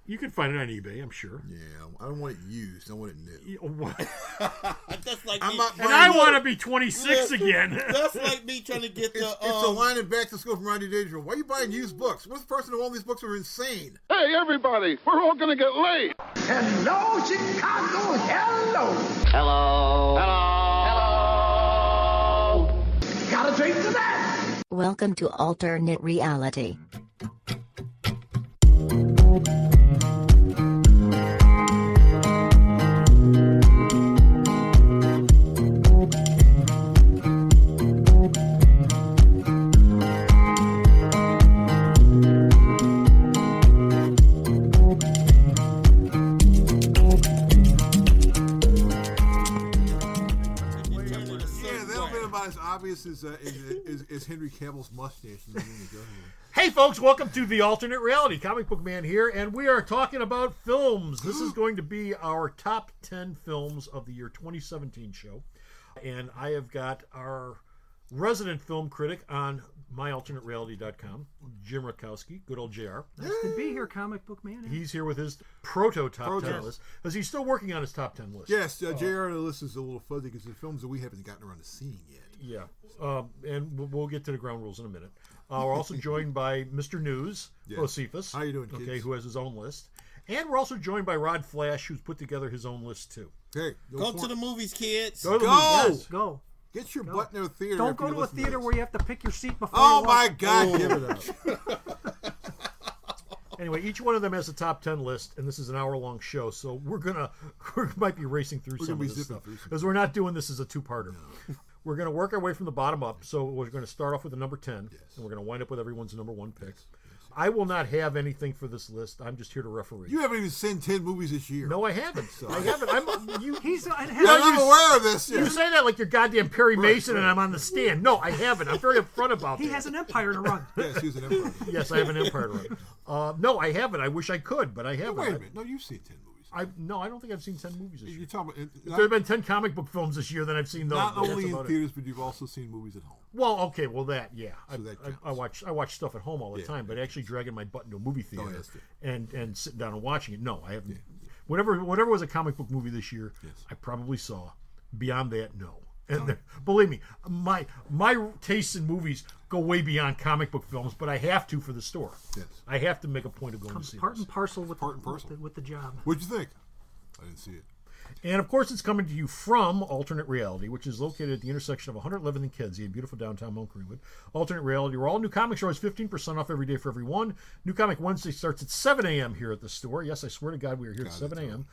You can find it on eBay, I'm sure. Yeah, I don't want it used. I want it new. That's like I want to be 26 again. That's like me trying to get It's a line in Back to School from Rodney Dangerfield. Why are you buying used books? What's the person who owned these books are insane? Hey, everybody, we're all going to get laid. Hello, Chicago. Hello. Hello. Hello. Hello. Gotta drink to that. Welcome to Alternate Reality. As obvious as Henry Cavill's mustache. Hey folks, welcome to the Alternate Reality. Comic Book Man here, and we are talking about films. This is going to be our top 10 films of the year 2017 show. And I have got our resident film critic on myalternatereality.com, Jim Rakowski, good old JR. Nice to be here, Comic Book Man. He's here with his top 10 list, because he's still working on his top 10 list. Yes, JR, the list is a little fuzzy because the films that we haven't gotten around to seeing yet. Yeah, and we'll get to the ground rules in a minute. We're also joined by Mr. News, Bocepheus. How you doing, kids? Okay, who has his own list. And we're also joined by Rod Flash, who's put together his own list, too. Hey, go to the movies, kids. Go! Yes, go. Get your butt in a theater. Don't go to a theater where you have to pick your seat before Oh, you my walk. God, give it up. Anyway, each one of them has a top 10 list, and this is an hour-long show, so we might be racing through some of this stuff, because we're not doing this as a two-parter. No. We're going to work our way from the bottom up, so we're going to start off with the number 10, and we're going to wind up with everyone's number 1 pick. I will not have anything for this list. I'm just here to referee. You haven't even seen 10 movies this year. No, I haven't. I haven't. I'm aware of this. You say that like you're goddamn Perry Mason and I'm on the stand. No, I haven't. I'm very upfront about that. He has an empire to run. Yes, he's an empire. Yes, I have an empire to run. No, I haven't. I wish I could, but I haven't. No, wait a minute. No, you've seen 10 movies. No, I don't think I've seen 10 movies this year. You're talking about, if there have been 10 comic book films this year, then I've seen those. Not only in theaters, but you've also seen movies at home. Well, okay, that, yeah. So I watch stuff at home all the time, but actually dragging my butt into a movie theater and sitting down and watching it, no, I haven't. Whatever was a comic book movie this year, I probably saw. Beyond that, no. And believe me, my tastes in movies go way beyond comic book films, but I have to for the store. Yes. I have to make a point of going to see part this. and parcel with the job. What'd you think? I didn't see it. And, of course, it's coming to you from Alternate Reality, which is located at the intersection of 111th and Kedzie in beautiful downtown Mount Greenwood. Alternate Reality, where all new comics are always 15% off every day for everyone. New Comic Wednesday starts at 7 a.m. here at the store. Yes, I swear to God, we are here at 7 a.m.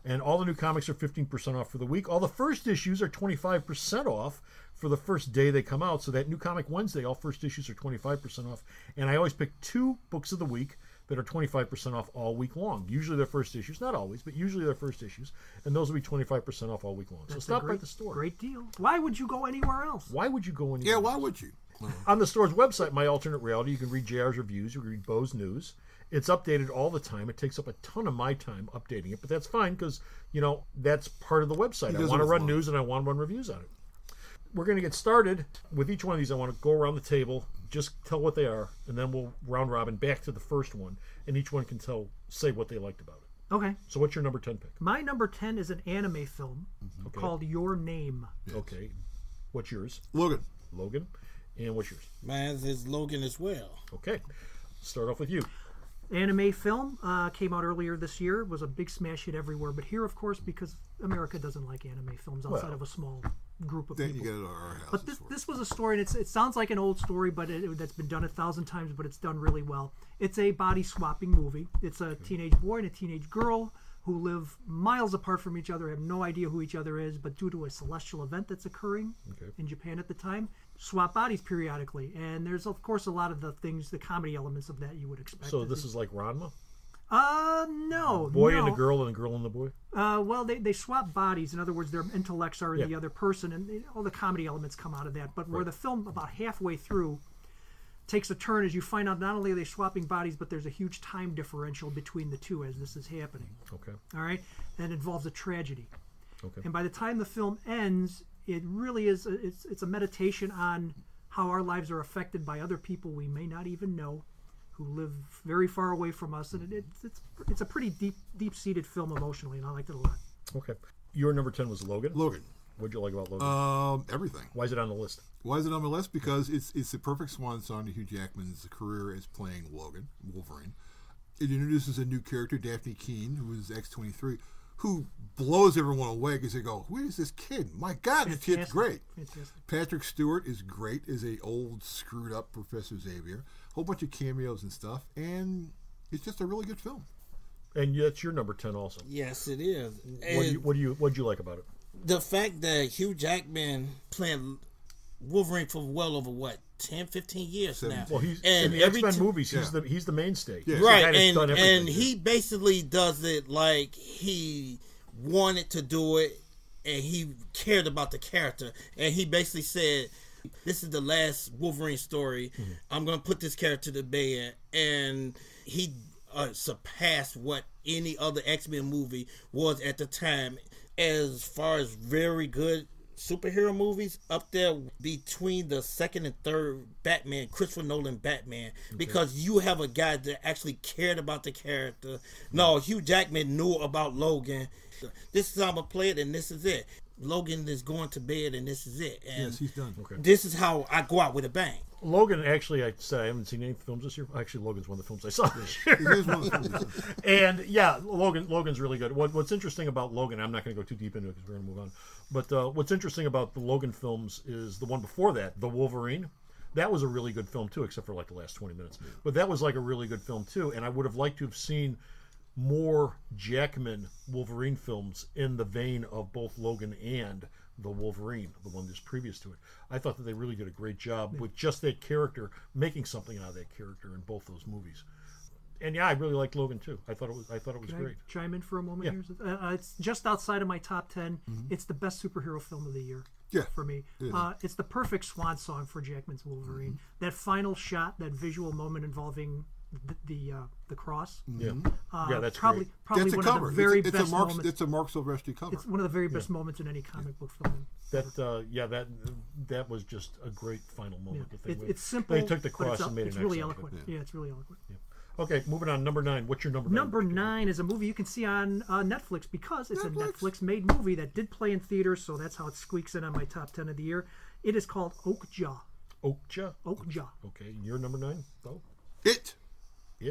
And all the new comics are 15% off for the week. All the first issues are 25% off for the first day they come out. So that New Comic Wednesday, all first issues are 25% off. And I always pick 2 books of the week that are 25% off all week long. Usually they're first issues, not always, but usually they're first issues, and those will be 25% off all week long. So stop by the store. Great deal. Why would you go anywhere else? Why would you go anywhere else? Yeah, why would you? On the store's website, My Alternate Reality, you can read JR's reviews, you can read Bo's news. It's updated all the time. It takes up a ton of my time updating it, but that's fine because, that's part of the website. I want to run news and I want to run reviews on it. We're going to get started with each one of these. I want to go around the table, just tell what they are, and then we'll round robin back to the first one, and each one can say what they liked about it. Okay. So what's your number 10 pick? My number 10 is an anime film called Your Name. Yes. Okay. What's yours? Logan. And what's yours? Mine is Logan as well. Okay. Start off with you. Anime film came out earlier this year. It was a big smash hit everywhere. But here, of course, because America doesn't like anime films outside of a small group of people. You get it at our house. But this was a story, and it sounds like an old story, but that's been done 1,000 times, but it's done really well. It's a body-swapping movie. It's a teenage boy and a teenage girl who live miles apart from each other, have no idea who each other is, but due to a celestial event that's occurring in Japan at the time, swap bodies periodically. And there's, of course, a lot of the comedy elements of that you would expect. So this is like Ranma? No. Boy and a girl and a girl and the boy? Well, they swap bodies. In other words, their intellects are in the other person, and all the comedy elements come out of that. But where the film, about halfway through, takes a turn as you find out not only are they swapping bodies, but there's a huge time differential between the two as this is happening. Okay. All right? And it involves a tragedy. Okay. And by the time the film ends, it really is, it's a meditation on how our lives are affected by other people we may not even know, who live very far away from us, and it's a pretty deep-seated film emotionally, and I liked it a lot. Okay. Your number 10 was Logan. Logan. What'd you like about Logan? Everything. Why is it on the list? Why is it on my list? Because it's the perfect swan song to Hugh Jackman's career as playing Logan, Wolverine. It introduces a new character, Daphne Keane, who is X-23, who blows everyone away because they go, who is this kid? My God, this kid's great. Fantastic. Patrick Stewart is great as a old, screwed-up Professor Xavier. A whole bunch of cameos and stuff, and it's just a really good film. And that's your number 10 also. Yes, it is. What'd you like about it? The fact that Hugh Jackman playing Wolverine for well over 10, 15 years now. Well, he's and in the X-Men movies. He's the mainstay. Yeah. He's the right, guy that's done everything. and he basically does it like he wanted to do it, and he cared about the character, and he basically said, "This is the last Wolverine story. Mm-hmm. I'm going to put this character to bed," and he surpassed what any other X-Men movie was at the time as far as very good superhero movies, up there between the second and third Batman, Christopher Nolan Batman, because you have a guy that actually cared about the character. No, Hugh Jackman knew about Logan. This is how I'm going to play it, and this is it. Logan is going to bed, and this is it. And yes, he's done. Okay. this is how I go out with a bang. Logan, actually, I said I haven't seen any films this year. Actually, Logan's one of the films I saw this year. It is one of the films. And yeah, Logan's really good. What's interesting about Logan, I'm not going to go too deep into it because we're going to move on. But what's interesting about the Logan films is the one before that, The Wolverine. That was a really good film too, except for like the last 20 minutes. But that was like a really good film too. And I would have liked to have seen more Jackman Wolverine films in the vein of both Logan and the Wolverine, the one that's previous to it. I thought that they really did a great job with just that character, making something out of that character in both those movies. And yeah, I really liked Logan too. I thought it was Can great. I chime in for a moment Yeah. here? It's just outside of my top 10. It's the best superhero film of the year. Yeah. For me, it's the perfect swan song for Jackman's Wolverine. That final shot, that visual moment involving the cross. Yeah, yeah, that's probably great. That's a one cover. of the very it's best a Mark, moments. It's a Mark Silvestri cover. It's one of the very best moments in any comic book film. That was just a great final moment. Yeah. The thing It's simple. They took the but cross it's, and made it's an really excellent eloquent. film. Yeah, it's really eloquent. Yeah. Okay, moving on. Number 9. What's your number 9? Number 9 is a movie you can see on Netflix because it's a Netflix-made movie that did play in theaters, so that's how it squeaks in on my top 10 of the year. It is called Oakjaw. Oakjaw? Oakjaw. Okay, your number 9? Oh. It.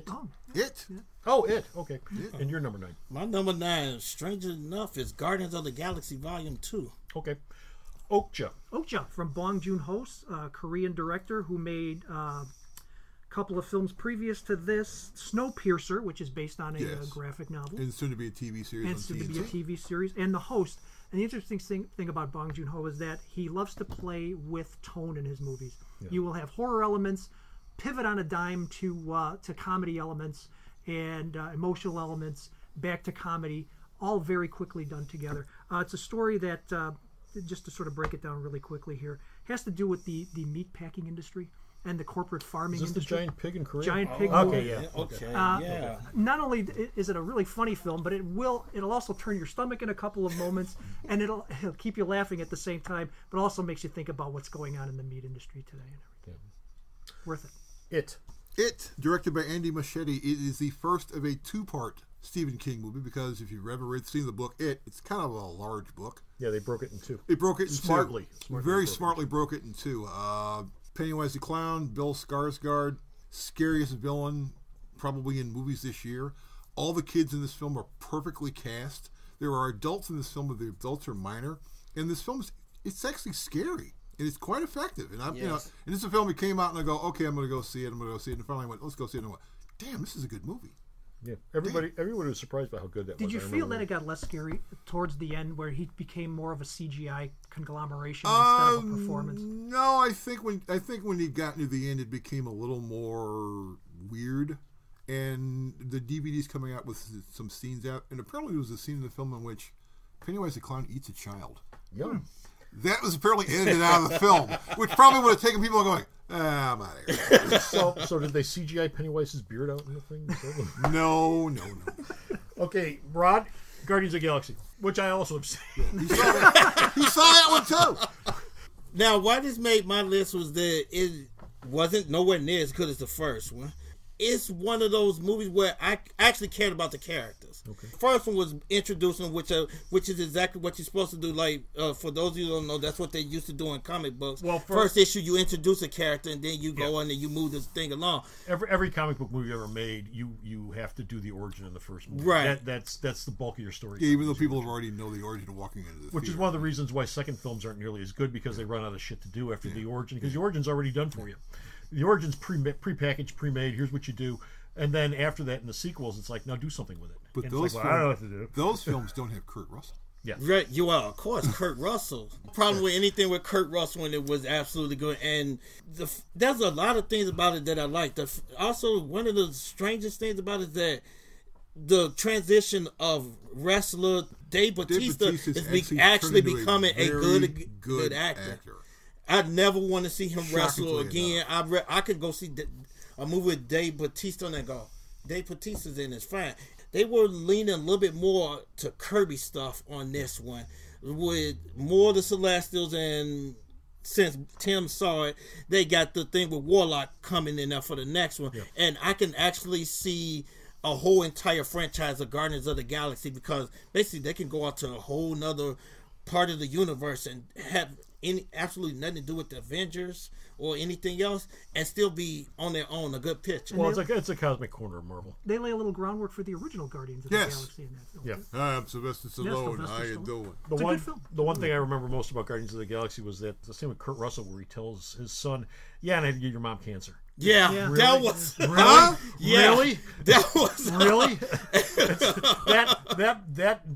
Oh, It. yeah. Oh, It. Okay. And your number 9? My number 9, strangely enough, is Guardians of the Galaxy Volume 2. Okay. Oakjaw. Oakjaw from Bong Joon-ho's Korean director who made a couple of films previous to this. Snowpiercer, which is based on a graphic novel. And soon to be a TV series And on soon to be a TNT. TV series. And The Host. And the interesting thing about Bong Joon-ho is that he loves to play with tone in his movies. Yeah. You will have horror elements, pivot on a dime to comedy elements, and emotional elements, back to comedy, all very quickly done together. It's a story that, just to sort of break it down really quickly here, has to do with the meat packing industry and the corporate farming Is this industry. the giant pig in Korea? Giant pig Okay, movie. yeah. Okay, yeah. Not only is it a really funny film, but it'll also turn your stomach in a couple of moments, and it'll keep you laughing at the same time, but also makes you think about what's going on in the meat industry today and everything. Yeah. Worth it. It, directed by Andy Muschietti, it is the first of a 2-part Stephen King movie because if you've ever seen the book it's kind of a large book. Yeah, they broke it in 2. It broke it in Smartly. two. Very smartly broke it in 2. Pennywise the Clown, Bill Skarsgård, scariest villain probably in movies this year. All the kids in this film are perfectly cast. There are adults in this film, but the adults are minor. And this film it's actually scary. And it's quite effective. And and this is a film that came out and I go, okay, I'm going to go see it. And finally I went, let's go see it. And I went, damn, this is a good movie. Yeah, everybody was surprised by how good that was. Did you feel that it got less scary towards the end, where he became more of a CGI conglomeration instead of a performance? No, I think when he got near the end, it became a little more weird. And the DVD's coming out with some scenes out, and apparently there was a scene in the film in which Pennywise the Clown eats a child. Yum. That was apparently edited out of the film, which probably would have taken people going, I'm out of here. So did they CGI Pennywise's beard out in the thing? No. Okay, Rod, Guardians of the Galaxy, which I also have seen. He saw that one too. Now, why this made my list was that it wasn't nowhere near as good as the first one. it's one of those movies where I actually cared about the characters. Okay. First one was introducing, which is exactly what you're supposed to do. Like, for those of you who don't know, that's what they used to do in comic books. Well, first issue, you introduce a character, and then you go on and you move this thing along. Every comic book movie ever made, you have to do the origin in the first movie. Right. That's the bulk of your story. Yeah, even though people have already know the origin of walking into the Which is theater. one of the reasons why second films aren't nearly as good, because they run out of shit to do after the origin, because the origin's already done for you. The origin's pre-packaged, pre-made. Here's what you do, and then after that, in the sequels, it's like, now do something with it. But And those it's like, well, I don't know what to do. Those films don't have Kurt Russell. Yeah. Right, you are, of course, Kurt Russell. Problem with anything with Kurt Russell, when it was absolutely good, and there's a lot of things about it that I like. Also, one of the strangest things about it is that the transition of wrestler Dave Bautista is actually becoming a good actor. I never want to see him wrestle again. I could go see a movie with Dave Bautista and go, Dave Bautista's in, it's fine. They were leaning a little bit more to Kirby stuff on this one, with more of the Celestials, and since Tim saw it, they got the thing with Warlock coming in there for the next one. Yeah. And I can actually see a whole entire franchise of Guardians of the Galaxy, because basically they can go out to a whole nother part of the universe and have absolutely nothing to do with the Avengers or anything else, and still be on their own, a good picture. Well, it's a cosmic corner of Marvel. They lay a little groundwork for the original Guardians of the Galaxy in that film. Yeah. I'm Sylvester Stallone. How you doing? The one thing I remember most about Guardians of the Galaxy was that the scene with Kurt Russell where he tells his son, "Yeah, and I had to give your mom cancer." Yeah, really? That was really, yeah, really, that was really.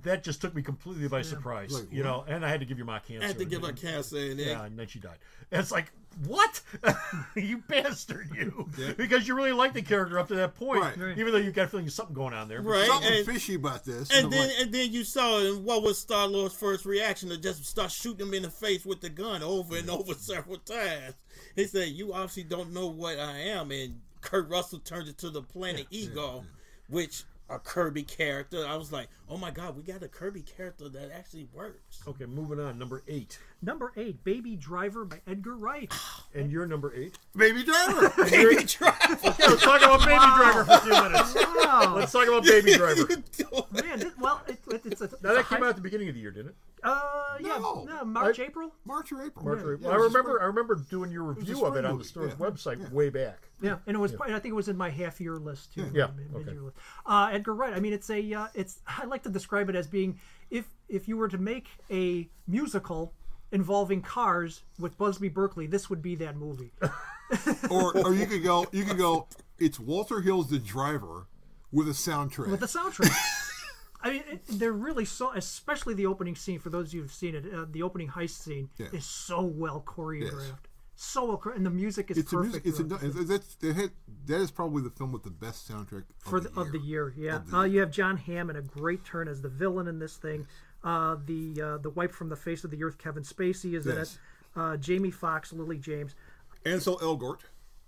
that just took me completely by surprise, like, you know. And I had to give your mom cancer. I had to give her cancer, and then she died. And it's like, what? You bastard, you! Yeah. Because you really liked the character up to that point, even though you got a feeling there's something going on there. Right, something fishy about this. And then you saw it. And what was Star-Lord's first reaction? To just start shooting him in the face with the gun over and over several times. He said, "You obviously don't know what I am," and Kurt Russell turned it to the planet Ego, which a Kirby character. I was like, "Oh my God, we got a Kirby character that actually works." Okay, moving on. Number 8. Number 8, Baby Driver by Edgar Wright. And you're number 8? Baby Driver. Baby Driver. Okay, let's talk about Baby Driver for a few minutes. Wow. Let's talk about Baby Driver. Man, it's that came out at the beginning of the year, didn't it? March, April. March or April. March or April. I remember doing your review of it on the store's website way back. Yeah, and it was. I think it was in my half-year list too. Yeah. Mid-year list. Edgar Wright. I mean, it's. I like to describe it as being, if you were to make a musical involving cars with Busby Berkeley, this would be that movie. or you could go. It's Walter Hill's The Driver with a soundtrack. I mean, they're really so, especially the opening scene, for those of you who've seen it, the opening heist scene is so well choreographed. Yes. So well, and the music is perfect. That is probably the film with the best soundtrack of the year. Yeah. You have John Hamm in a great turn as the villain in this thing. The wipe from the face of the earth, Kevin Spacey is in it. Jamie Foxx, Lily James. Ansel Elgort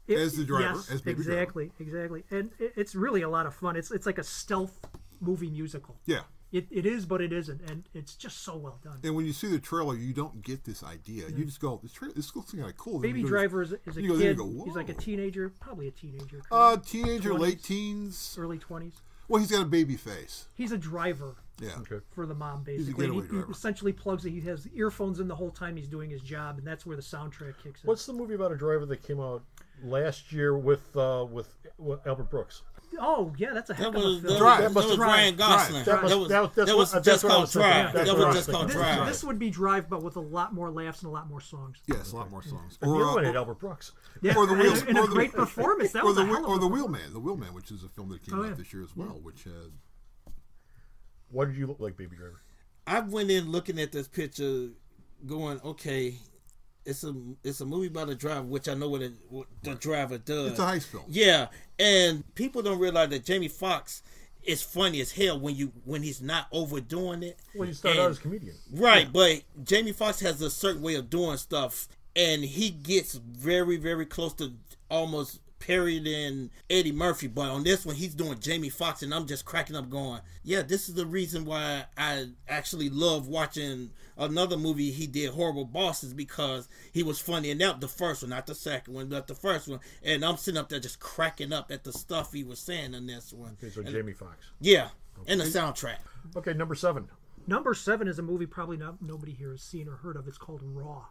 as the driver. Yes, as Baby exactly. And it's really a lot of fun. It's like a stealth movie musical. Yeah. It is, but it isn't, and it's just so well done. And when you see the trailer, you don't get this idea. You just go, this looks kind of cool. Baby Driver is a kid. He's like a teenager, probably a teenager. Teenager, 20s, late teens. Early 20s. Well, he's got a baby face. He's a driver. Yeah. For the mom, basically. He essentially plugs it. He has earphones in the whole time he's doing his job, and that's where the soundtrack kicks in. What's the movie about a driver that came out last year with Albert Brooks? Oh, yeah, that's a heck of a film. That was Ryan Gosling. That was just called Drive. That was just called Drive. This would be Drive, but with a lot more laughs and a lot more songs. Yes, a lot more songs. And the other one had Albert Brooks. Yeah, or the Wheels, and a great performance. That was a hell of a The Wheelman, which is a film that came out this year as well. Which why did you look like Baby Driver? I went in looking at this picture, going, okay. It's a movie about a driver, which I know what the driver does. It's a heist film. Yeah, and people don't realize that Jamie Foxx is funny as hell when he's not overdoing it. Well, he started out as a comedian, right? Yeah. But Jamie Foxx has a certain way of doing stuff, and he gets very, very close to almost parodying Eddie Murphy, but on this one he's doing Jamie Foxx, and I'm just cracking up going, yeah, this is the reason why I actually love watching another movie he did, Horrible Bosses, because he was funny in that, the first one, not the second one, but the first one, and I'm sitting up there just cracking up at the stuff he was saying in this one. Okay, so Jamie Foxx. Yeah, and the soundtrack. Okay, number 7. Number 7 is a movie probably nobody here has seen or heard of. It's called Raw.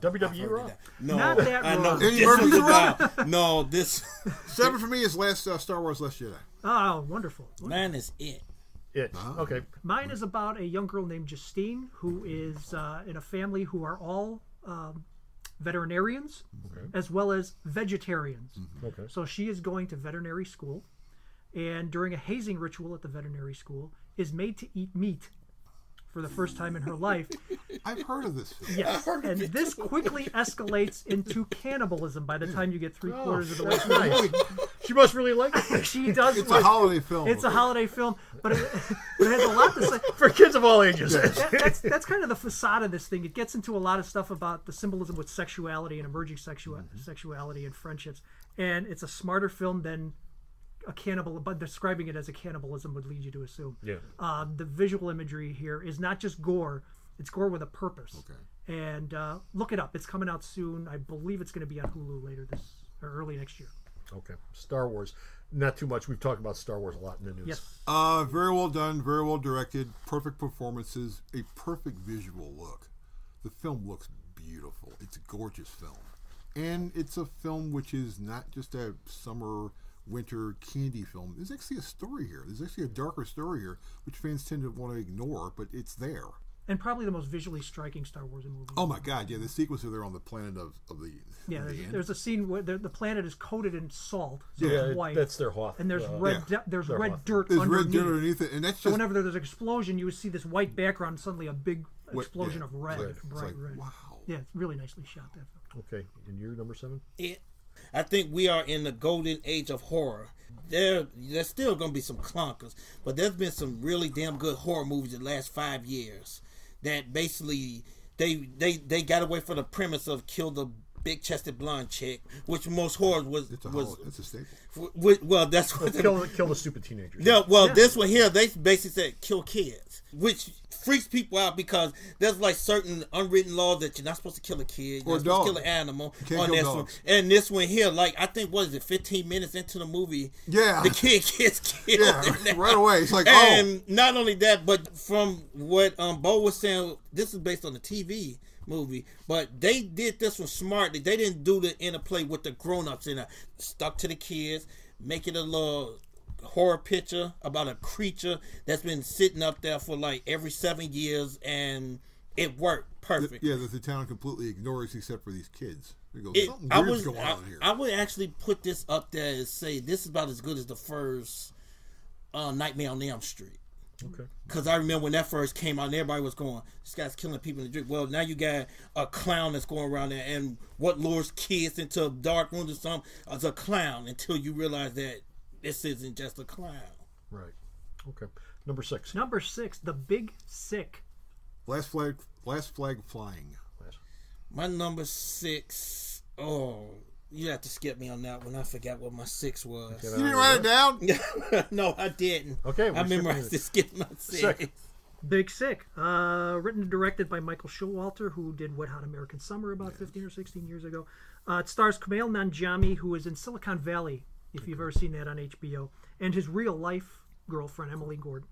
WWE Raw? No, Not that I Raw. know. Eddie This Murphy's was Raw? about- No, this 7 for me is Star Wars Last Jedi. Oh, wonderful. man is it. Okay. Mine is about a young girl named Justine who is in a family who are all veterinarians as well as vegetarians. Okay. So she is going to veterinary school, and during a hazing ritual at the veterinary school is made to eat meat for the first time in her life. I've heard of this film. Yes, and this quickly escalates into cannibalism by the time you get 3/4 of the way That's through the nice. movie. She must really like it. She does. It's a holiday film. It's a holiday film, but it has a lot to say. For kids of all ages. That's kind of the facade of this thing. It gets into a lot of stuff about the symbolism with sexuality and emerging sexuality and friendships. And it's a smarter film than a cannibal, but describing it as a cannibalism would lead you to assume. Yeah. The visual imagery here is not just gore; it's gore with a purpose. Okay. And look it up. It's coming out soon. I believe it's going to be on Hulu later this or early next year. Okay. Star Wars. Not too much. We've talked about Star Wars a lot in the news. Yes. Very well done, very well directed, perfect performances, a perfect visual look. The film looks beautiful. It's a gorgeous film. And it's a film which is not just a summer, winter candy film. There's actually a story here. There's actually a darker story here, which fans tend to want to ignore, but it's there. And probably the most visually striking Star Wars movie. Oh my God! Yeah, the sequence where they're on the planet of the Yeah, the end. there's a scene where the planet is coated in salt, so Yeah, it's white, that's their Hoth. and there's red Their red Hoth. dirt There's underneath. red dirt underneath it, and that's So just whenever there's an explosion, you would see this white background, and suddenly a big What- explosion yeah, of red, it's bright like, red. wow. Yeah, it's really nicely shot. That film. Okay. And you're number 7? I think we are in the golden age of horror. There's still going to be some clunkers, but there's been some really damn good horror movies in the last 5 years that basically they got away from the premise of kill the big-chested blonde chick, which most horror was. It's a staple. Well, that's what. Kill the stupid teenagers. Yeah, well, this one here, they basically said kill kids, which freaks people out because there's like certain unwritten laws that you're not supposed to kill a kid, you're Or not supposed to dog. kill an animal. You can't On kill this dogs. one, and this one here, like I think, what is it, 15 minutes into the movie? Yeah. the kid gets killed. Yeah, right away. It's like, and not only that, but from what Bo was saying, this is based on the TV movie, but they did this one smartly. They didn't do the interplay with the grown-ups in it. Stuck to the kids, make it a little horror picture about a creature that's been sitting up there for like every 7 years, and it worked perfect. Yeah, that the town completely ignores except for these kids. They go, It- something I weird's was going on here. I would actually put this up there and say this is about as good as the first Nightmare on Elm Street. Okay. Because I remember when that first came out and everybody was going, this guy's killing people in the drink. Well, now you got a clown that's going around there, and what lures kids into dark rooms or something is a clown until you realize that this isn't just a clown. Right. Okay. Number 6. Number 6, The Big Sick. Last flag flying. My number 6, you have to skip me on that one. I forgot what my 6 was. You didn't write it down? No, I didn't. Okay, I we're memorized to skip my 6. Sick. Big Sick. Written and directed by Michael Showalter, who did Wet Hot American Summer about 15 or 16 years ago. It stars Kumail Nanjiani, who is in Silicon Valley, if you've ever seen that on HBO, and his real-life girlfriend, Emily Gordon.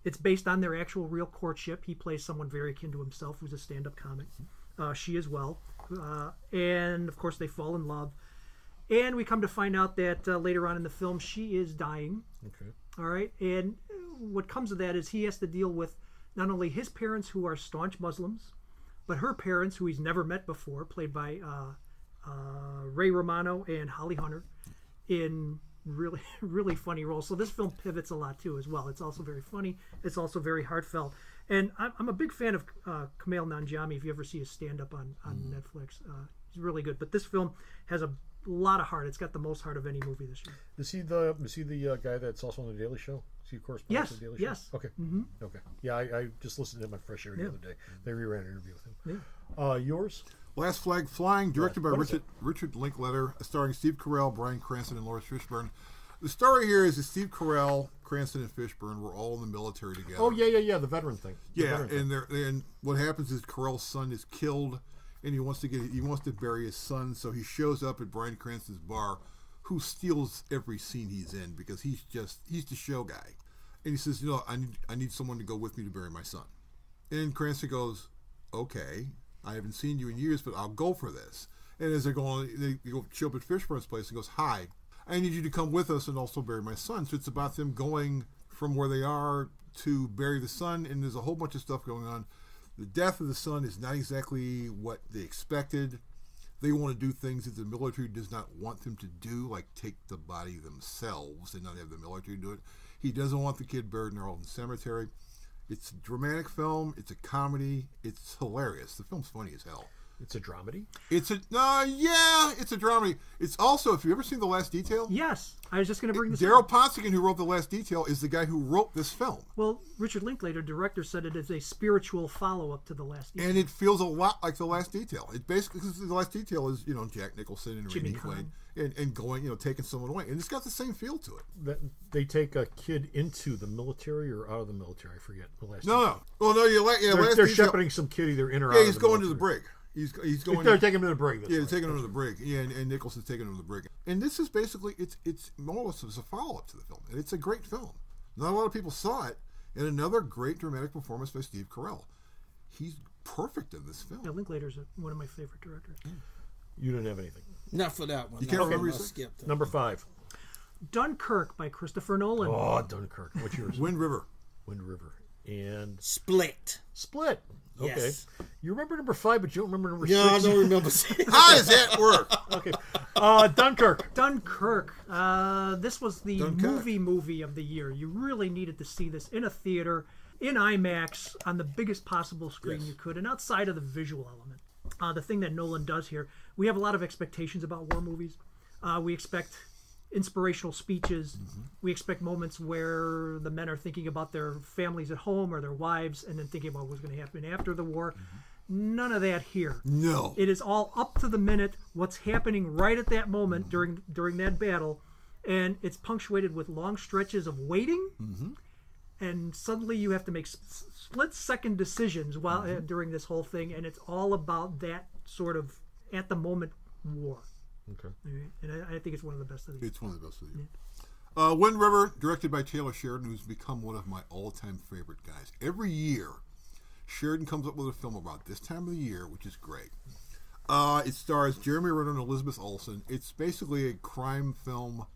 It's based on their actual real courtship. He plays someone very akin to himself, who's a stand-up comic. She as well. And, of course, they fall in love. And we come to find out that later on in the film, she is dying. Okay. All right. And what comes of that is he has to deal with not only his parents, who are staunch Muslims, but her parents, who he's never met before, played by Ray Romano and Holly Hunter, in really, really funny roles. So this film pivots a lot, too, as well. It's also very funny. It's also very heartfelt. And I'm a big fan of Kumail Nanjiani. If you ever see his stand-up on Netflix, he's really good. But this film has a lot of heart. It's got the most heart of any movie this year. Is he the guy that's also on the Daily Show? Is he correspondent Yes, to the Daily Show? yes. Okay. Okay. Yeah, I just listened to him on Fresh Air the other day. They reran an interview with him. Yeah. Yours? Last Flag Flying, directed by What is Richard Linklater, starring Steve Carell, Bryan Cranston, and Lawrence Fishburne. The story here is that Steve Carell, Cranston, and Fishburne were all in the military together. Oh, yeah, the veteran thing. And what happens is Carell's son is killed, and he wants to bury his son, so he shows up at Bryan Cranston's bar, who steals every scene he's in because he's the show guy. And he says, I need someone to go with me to bury my son. And Cranston goes, okay, I haven't seen you in years, but I'll go for this. And as they're going, they go show up at Fishburne's place and goes, hi, I need you to come with us and also bury my son. So it's about them going from where they are to bury the son, and there's a whole bunch of stuff going on. The death of the son is not exactly what they expected. They want to do things that the military does not want them to do, like take the body themselves and not have the military do it. He doesn't want the kid buried in Arlington Cemetery. It's a dramatic film. It's a comedy. It's hilarious. The film's funny as hell. It's a dramedy? It's a dramedy. It's also, have you ever seen The Last Detail? Yes. I was just going to bring this Daryl up. Ponsigan, who wrote The Last Detail, is the guy who wrote this film. Well, Richard Linklater, director, said it is a spiritual follow-up to The Last Detail. And it feels a lot like The Last Detail. It basically, because The Last Detail is, Jack Nicholson and Jimmy Randy Quaid and going, taking someone away. And it's got the same feel to it. They take a kid into the military or out of the military, I forget. The Last No. Detail. Well, no, They're shepherding some kid either in or out of the he's going to the military. brig. He's going. They're taking him to the brig. They're taking him to the brig. Yeah, and Nicholson's taking him to the brig. And this is basically it's more or less a follow-up to the film, and it's a great film. Not a lot of people saw it, and another great dramatic performance by Steve Carell. He's perfect in this film. Yeah, Linklater's one of my favorite directors. You didn't have anything. Not for that one. You can't remember I your skipped it. Number 5. Dunkirk by Christopher Nolan. Oh, Dunkirk. What's yours? Wind River. Wind River. And Split. Split. Okay. Yes. You remember number 5, but you don't remember number 6. Yeah, I don't remember. How does that work? Okay. Dunkirk. Dunkirk. This was the Dunkirk. movie of the year. You really needed to see this in a theater, in IMAX, on the biggest possible screen you could, and outside of the visual element. The thing that Nolan does here, we have a lot of expectations about war movies. We expect inspirational speeches. We expect moments where the men are thinking about their families at home or their wives and then thinking about what's going to happen after the war. None of that here. No. It is all up to the minute, what's happening right at that moment during that battle, and it's punctuated with long stretches of waiting, and suddenly you have to make split-second decisions while during this whole thing, and it's all about that sort of at-the-moment war. Okay. And I think it's one of the best of these. It's one of the best of the year. Wind River, directed by Taylor Sheridan, who's become one of my all-time favorite guys. Every year, Sheridan comes up with a film about this time of the year, which is great. It stars Jeremy Renner and Elizabeth Olsen. It's basically a crime film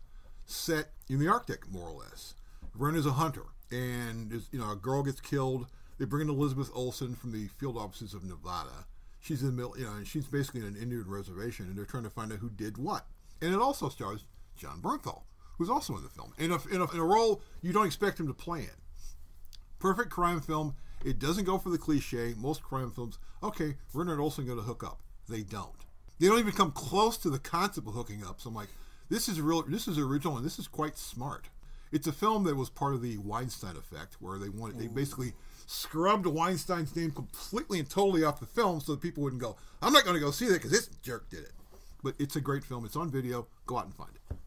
set in the Arctic, more or less. Renner's a hunter, and a girl gets killed. They bring in Elizabeth Olsen from the field offices of Nevada. She's in the middle, and she's basically in an Indian reservation, and they're trying to find out who did what. And it also stars John Bernthal, who's also in the film, in a role you don't expect him to play in. Perfect crime film. It doesn't go for the cliche. Most crime films, okay, Renner and Olsen going to hook up. They don't. They don't even come close to the concept of hooking up. So I'm like, this is original, and this is quite smart. It's a film that was part of the Weinstein effect, where they basically scrubbed Weinstein's name completely and totally off the film so that people wouldn't go, I'm not going to go see that because this jerk did it. But it's a great film. It's on video. Go out and find it.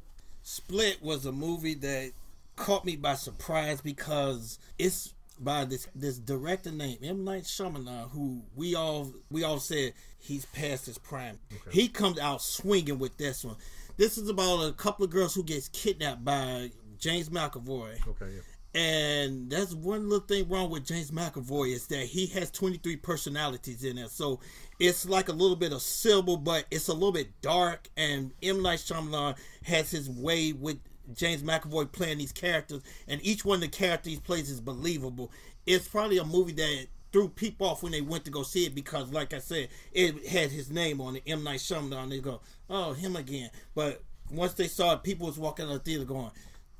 Split was a movie that caught me by surprise because it's by this director named M. Night Shyamalan, who we all said he's past his prime. Okay. He comes out swinging with this one. This is about a couple of girls who gets kidnapped by James McAvoy. Okay, yeah. And that's one little thing wrong with James McAvoy is that he has 23 personalities in it. So it's like a little bit of silver, but it's a little bit dark. And M. Night Shyamalan has his way with James McAvoy playing these characters. And each one of the characters he plays is believable. It's probably a movie that threw people off when they went to go see it because, like I said, it had his name on it, M. Night Shyamalan. They go, oh, him again. But once they saw it, people was walking out of the theater going,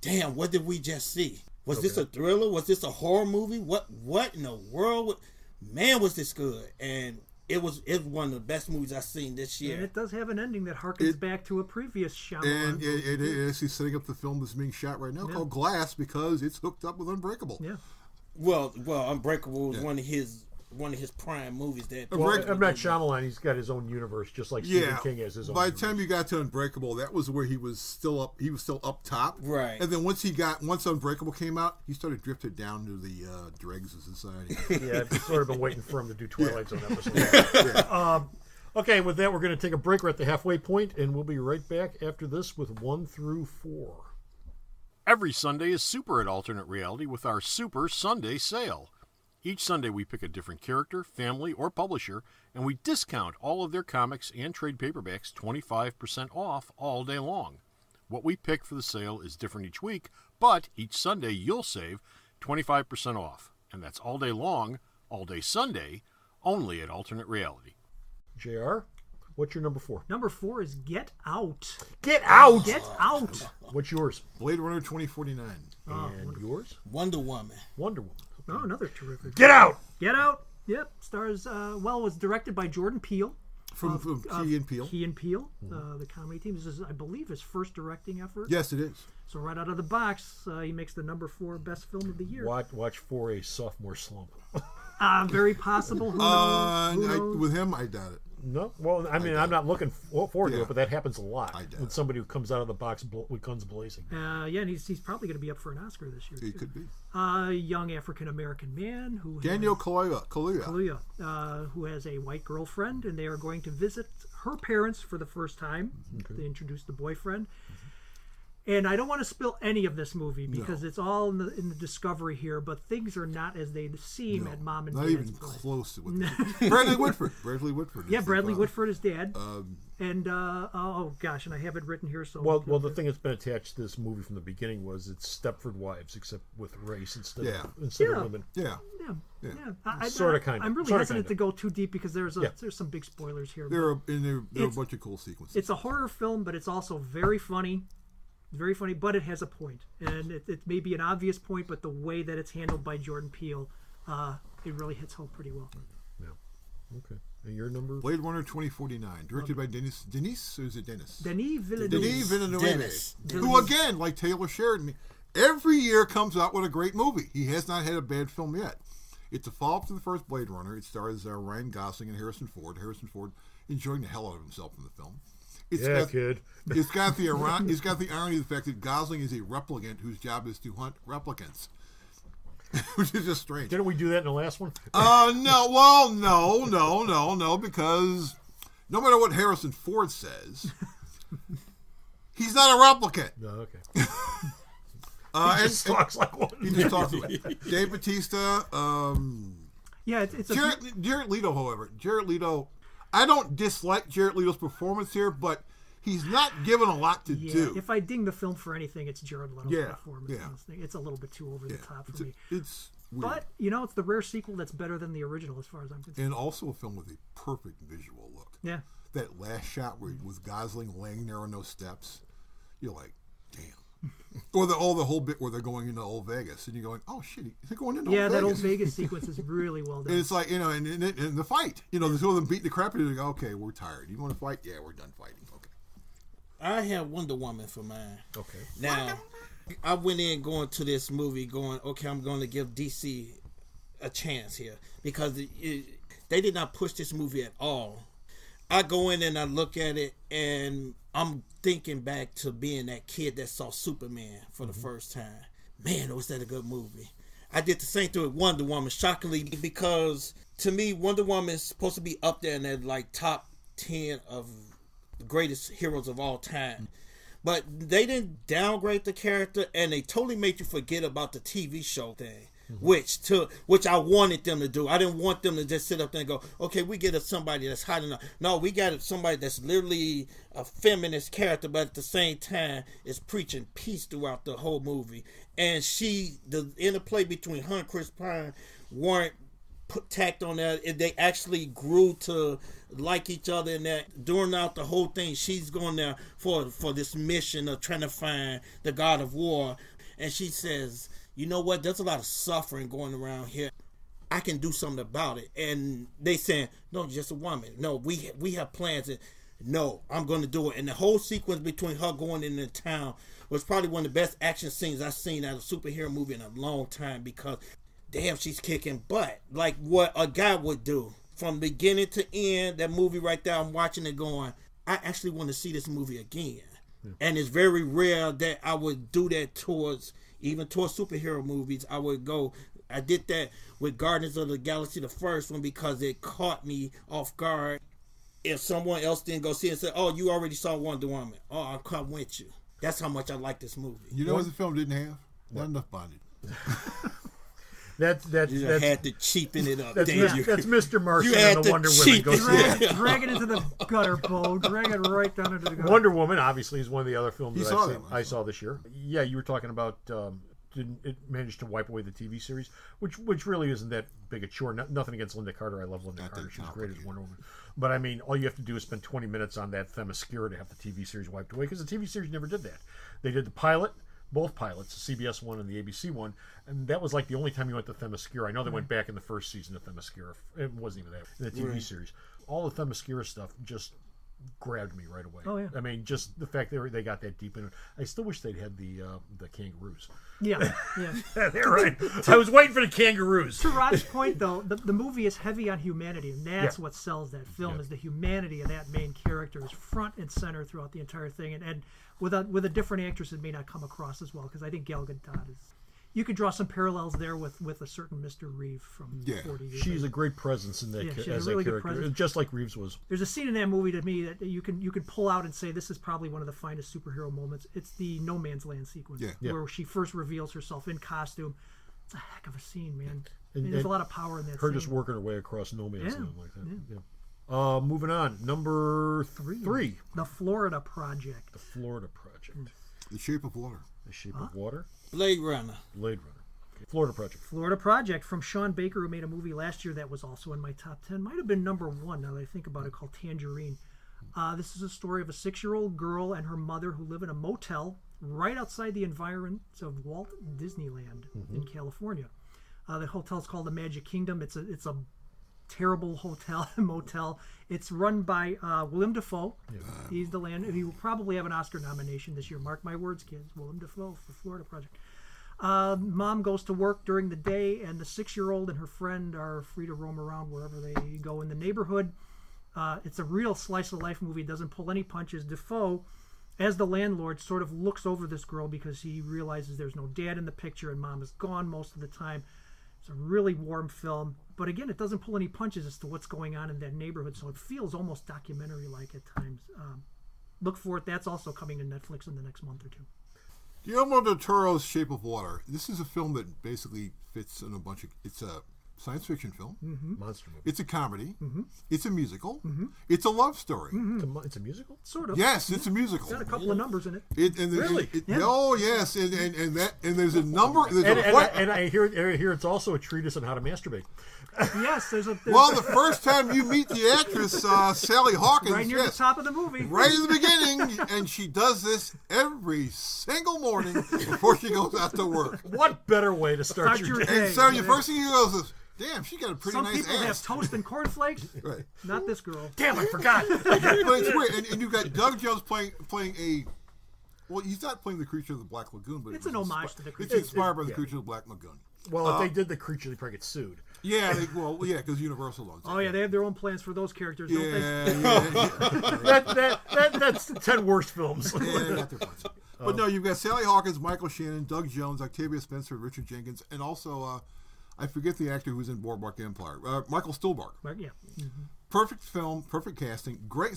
damn, what did we just see? Was this a thriller? Was this a horror movie? What in the world? Man, was this good? And it was one of the best movies I've seen this year. And it does have an ending that harkens back to a previous Shyamalan. And it is he's setting up the film that's being shot right now called Glass because it's hooked up with Unbreakable. Yeah. Well, Unbreakable was one of his one of his prime movies. That Well, M. Night Shyamalan, he's got his own universe, just like Stephen King has his own. By the universe. time you got to Unbreakable, that was where he was still up. He was still up top, Right. And then once Unbreakable came out, he started drifting down to the dregs of society. Yeah, I've sort of been waiting for him to do Twilight Zone episodes. Okay, with that, we're going to take a break. We're at the halfway point, and we'll be right back after this with 1 through 4. Every Sunday is super at Alternate Reality with our Super Sunday Sale. Each Sunday we pick a different character, family, or publisher, and we discount all of their comics and trade paperbacks 25% off all day long. What we pick for the sale is different each week, but each Sunday you'll save 25% off. And that's all day long, all day Sunday, only at Alternate Reality. JR, what's your number 4? Number 4 is Get Out. Get Out! Get Out. What's yours? Blade Runner 2049. And yours? Wonder Woman. Wonder Woman. Oh, another terrific. Get Out! Get Out. Yep. Stars, was directed by Jordan Peele. From Key and Peele. Key and Peele, the comedy team. This is, I believe, his first directing effort. Yes, it is. So right out of the box, he makes the number 4 best film of the year. Watch for a sophomore slump. Very possible. Who knows? Who knows? With him, I doubt it. No, well, I mean, I'm not looking forward to it, but that happens a lot I doubt with it. somebody who comes out of the box with guns blazing. Yeah, and he's probably going to be up for an Oscar this year. He too. could be. Young African American man who Daniel has, Kaluuya. who has a white girlfriend, and they are going to visit her parents for the first time. They introduce the boyfriend. And I don't want to spill any of this movie because it's all in the discovery here, but things are not as they seem at Mom and Not Dad's even place. close to what Bradley Whitford. Bradley Whitford. Yeah, Bradley Whitford is dad. And oh gosh, and I have it written here. So Well, the thing that's been attached to this movie from the beginning was it's Stepford Wives, except with race instead of women. Yeah. Sorta, kinda. I'm really Sorta, hesitant kinda. to go too deep because there's some big spoilers here. There but are a bunch of cool sequences. it's a horror film, but it's also very funny. Very funny, but it has a point, and it may be an obvious point, but the way that it's handled by Jordan Peele, it really hits home pretty well. Yeah. Okay. And your number? Blade Runner 2049, directed by Denis, or is it Dennis? Denis Villeneuve. Denis Villeneuve. Dennis. Who, again, like Taylor Sheridan, every year comes out with a great movie. He has not had a bad film yet. It's a follow-up to the first Blade Runner. It stars Ryan Gosling and Harrison Ford. Harrison Ford enjoying the hell out of himself in the film. Kid. It's got the irony of the fact that Gosling is a replicant whose job is to hunt replicants, which is just strange. Didn't we do that in the last one? No, because no matter what Harrison Ford says, he's not a replicant. No, okay. He just talks like one. He just talks like Dave Bautista. Yeah, it's Jared Leto, however. Jared Leto, I don't dislike Jared Leto's performance here, but he's not given a lot to do. If I ding the film for anything, it's Jared Leto's performance. Yeah. In this thing. It's a little bit too over the top for me. It's weird. But, it's the rare sequel that's better than the original as far as I'm concerned. And also a film with a perfect visual look. Yeah. That last shot with Gosling laying there on those steps, you're like, damn. Or the whole bit where they're going into Old Vegas, and you're going, oh shit, they're going into Old Vegas. Yeah, that Old Vegas sequence is really well done. And it's like, and the fight, the two of them beat the crap out of you. Go, okay, we're tired. You want to fight? Yeah, we're done fighting. Okay. I have Wonder Woman for mine. Okay. Now, I went in going to this movie going, okay, I'm going to give DC a chance here because they did not push this movie at all. I go in and I look at it and I'm thinking back to being that kid that saw Superman for the first time. Man, was that a good movie. I did the same thing with Wonder Woman, shockingly, because to me, Wonder Woman is supposed to be up there in that like top 10 of the greatest heroes of all time. But they didn't downgrade the character and they totally made you forget about the TV show thing. Which I wanted them to do. I didn't want them to just sit up there and go, okay, we get somebody that's hot enough. No, we got somebody that's literally a feminist character, but at the same time is preaching peace throughout the whole movie. And the interplay between her and Chris Pine weren't tacked on that. They actually grew to like each other in that during out the whole thing. She's going there for this mission of trying to find the God of War. And she says, you know what? There's a lot of suffering going around here. I can do something about it. And they saying, no, just a woman. No, we have plans. No, I'm going to do it. And the whole sequence between her going into town was probably one of the best action scenes I've seen out of a superhero movie in a long time because damn, she's kicking butt. Like what a guy would do. From beginning to end, that movie right there, I'm watching it going, I actually want to see this movie again. Yeah. And it's very rare that I would do that towards superhero movies. I did that with Guardians of the Galaxy, the first one, because it caught me off guard. If someone else didn't go see it and say, oh, you already saw Wonder Woman. Oh, I'll come with you. That's how much I like this movie. You know what the film didn't have? Not enough bondage. That's had to cheapen it up. That's Mr. Martian and the Wonder Woman. Drag it into the gutter, Bo. Drag it right down into the gutter. Wonder Woman, obviously, is one of the other films I saw this year. Yeah, you were talking about it managed to wipe away the TV series, which really isn't that big a chore. Nothing against Linda Carter. I love Linda Carter. She's great as Wonder Woman. But I mean, all you have to do is spend 20 minutes on that Themyscira to have the TV series wiped away, because the TV series never did that. They did the pilot. Both pilots, the CBS one and the ABC one, and that was like the only time you went to Themyscira. I know they went back in the first season of Themyscira. It wasn't even that in the TV series. All the Themyscira stuff just grabbed me right away. Oh yeah. I mean, just the fact that they got that deep in it. I still wish they'd had the kangaroos. Yeah. They're right. I was waiting for the kangaroos. To Rod's point, though, the movie is heavy on humanity, and that's what sells that film. Is the humanity of that main character is front and center throughout the entire thing, and with a different actress, it may not come across as well, because I think Gal Gadot is. You could draw some parallels there with a certain Mr. Reeve from 40 years ago. She's a great presence in that as a really that character, just like Reeves was. There's a scene in that movie to me that you can pull out and say this is probably one of the finest superhero moments. It's the No Man's Land sequence where she first reveals herself in costume. It's a heck of a scene, man. And there's a lot of power in that. Her just working her way across No Man's Land like that. Yeah. Moving on, number three. The Florida Project. The Florida Project. The Shape of Water. The Shape of Water. Blade Runner. Florida Project. Florida Project from Sean Baker, who made a movie last year that was also in my top 10. Might have been number 1 now that I think about it, called Tangerine. This is a story of a 6-year-old girl and her mother who live in a motel right outside the environs of Walt Disneyland in California. The hotel's called the Magic Kingdom. It's a terrible motel. It's run by Willem Dafoe. He's the he will probably have an Oscar nomination this year. Mark my words, kids. Willem Dafoe for Florida Project. Mom goes to work during the day, and the 6-year-old and her friend are free to roam around wherever they go in the neighborhood. It's a real slice of life movie. It doesn't pull any punches. Dafoe, as the landlord, sort of looks over this girl because he realizes there's no dad in the picture and mom is gone most of the time. It's a really warm film, but again, it doesn't pull any punches as to what's going on in that neighborhood, so it feels almost documentary-like at times. Look for it. That's also coming to Netflix in the next month or two. Guillermo del Toro's Shape of Water. This is a film that basically fits in a bunch of... It's a science fiction film. Monster movie. It's a comedy. It's a musical. It's a love story. It's a musical? Sort of. Yes, it's a musical. It's got a couple of numbers in it. Really? Oh, yes. And there's a number... And I hear it's also a treatise on how to masturbate. Yes, there's Well, the first time you meet the actress, Sally Hawkins... Right near the top of the movie. Right in the beginning. And she does this every single morning before she goes out to work. What better way to start your day? And so your first thing you go is... Damn, she got a pretty nice ass. Some people have toast and cornflakes. Right. Not this girl. Damn, I forgot. But it's weird. And you've got Doug Jones playing a... Well, he's not playing the Creature of the Black Lagoon, but it's an homage to the Creature. It's inspired by the Creature of the Black Lagoon. Well, if they did the Creature, they'd probably get sued. Yeah, because Universal owns it. Oh, yeah, they have their own plans for those characters, don't they? That's the 10 worst films. Not their plans. But no, you've got Sally Hawkins, Michael Shannon, Doug Jones, Octavia Spencer, Richard Jenkins, and also... I forget the actor who's in Boardwalk Empire. Michael Stuhlbarg. Yeah. Perfect film, perfect casting, great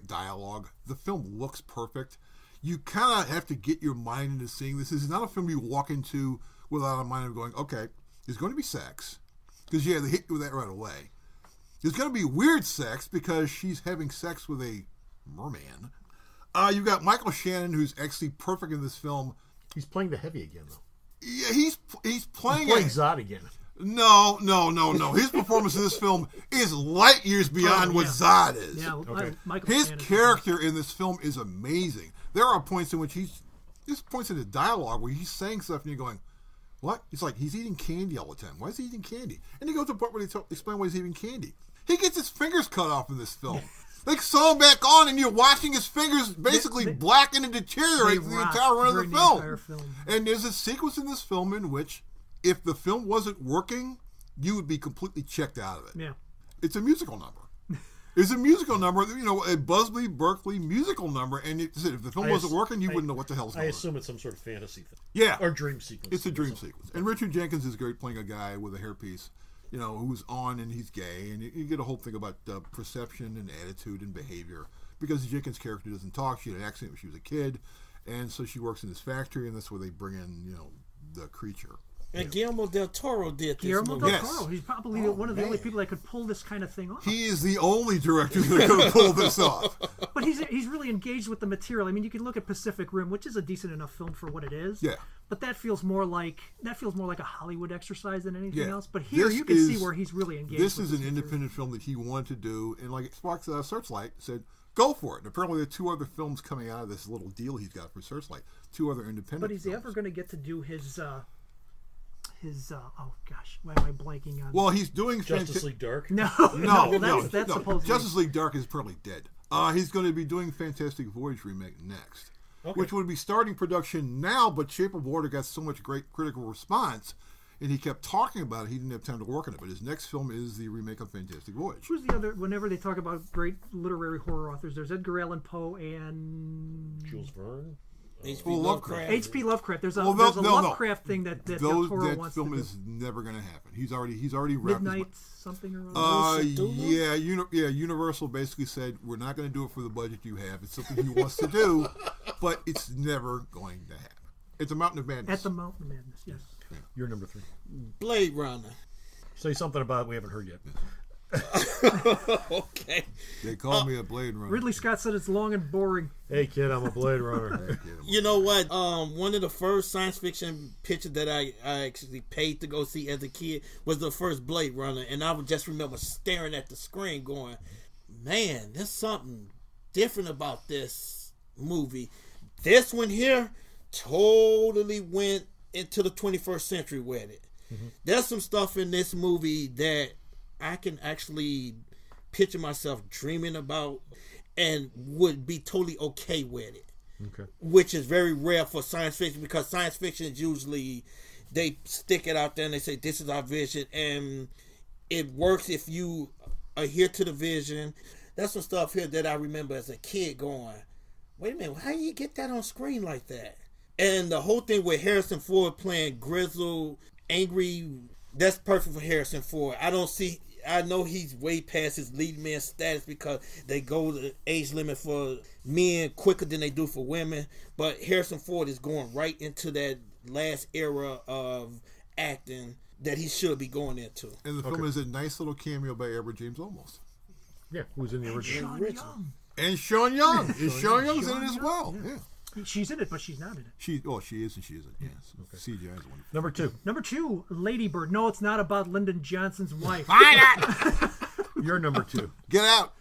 dialogue. The film looks perfect. You kind of have to get your mind into seeing this. This is not a film you walk into without a mind of going, okay, there's going to be sex. Because, they hit you with that right away. There's going to be weird sex because she's having sex with a merman. You've got Michael Shannon, who's actually perfect in this film. He's playing the heavy again, though. Yeah, he's playing Zod again. No. His performance in this film is light years beyond what Zod is. Yeah, okay. His character in this film is amazing. There are points in which there's points in the dialogue where he's saying stuff and you're going, what? It's like he's eating candy all the time. Why is he eating candy? And he goes to the part where they explain why he's eating candy. He gets his fingers cut off in this film. They sew him back on, and you're watching his fingers basically blacken and deteriorate the entire run of the film. And there's a sequence in this film in which if the film wasn't working, you would be completely checked out of it. Yeah. It's a musical number. It's a musical number, a Busby Berkeley musical number, and if the film wasn't working, you wouldn't know what the hell's going on. I assume it's some sort of fantasy thing. Yeah. Or dream sequence. It's a dream sequence. And Richard Jenkins is great playing a guy with a hairpiece, who's on and he's gay, and you get a whole thing about perception and attitude and behavior, because Jenkins' character doesn't talk. She had an accident when she was a kid, and so she works in this factory, and that's where they bring in, the creature. And Guillermo del Toro did this Guillermo movie. del Toro. He's probably one of the only people that could pull this kind of thing off. He is the only director that could have pulled this off. But he's really engaged with the material. I mean, you can look at Pacific Rim, which is a decent enough film for what it is. Yeah. But that feels more like a Hollywood exercise than anything else. But here This you can see where he's really engaged. This with is an independent film that he wanted to do, and like Sparks Searchlight said, go for it. And apparently there are 2 other films coming out of this little deal he's got for Searchlight. 2 other independent But he's films. ever going to get to do his oh gosh, why am I blanking on? Well, he's doing Justice League Dark? No, that's supposedly Justice League Dark is apparently dead. He's going to be doing Fantastic Voyage remake next, which would be starting production now, but Shape of Water got so much great critical response, and he kept talking about it, he didn't have time to work on it. But his next film is the remake of Fantastic Voyage. Who's the other? Whenever they talk about great literary horror authors, there's Edgar Allan Poe and Jules Verne? H.P. Lovecraft. H.P. Lovecraft. There's a no. Lovecraft thing that Del Toro that wants film to do. is never going to happen. He's already wrapped Midnight his something or other. Universal basically said, we're not going to do it for the budget you have. It's something he wants to do, but it's never going to happen. It's a Mountain of Madness. At the Mountain of Madness, yes. You're number 3. Blade Runner. Say something about it we haven't heard yet. Okay. They call me a Blade Runner. Ridley Scott said it's long and boring. Hey, kid, I'm a Blade Runner. You know what? One of the first science fiction pictures that I actually paid to go see as a kid was the first Blade Runner, and I would just remember staring at the screen going, man, there's something different about this movie. This one here totally went into the 21st century with it. Mm-hmm. There's some stuff in this movie that I can actually picture myself dreaming about and would be totally okay with it. Okay. Which is very rare for science fiction, because science fiction is usually, they stick it out there and they say, this is our vision, and it works if you adhere to the vision. That's some stuff here that I remember as a kid going, wait a minute, how do you get that on screen like that? And the whole thing with Harrison Ford playing grizzled, angry, that's perfect for Harrison Ford. I know he's way past his lead man status because they go the age limit for men quicker than they do for women. But Harrison Ford is going right into that last era of acting that he should be going into. And the film is a nice little cameo by Edward James Olmos. Yeah, who's in the original. And Sean Young. Sean Young's in it as well. Yeah. She's in it, but she's not in it. She is and she isn't. Yes. Okay. CGI is one. Number 2. Lady Bird. No, it's not about Lyndon Johnson's wife. You're number 2. Get out.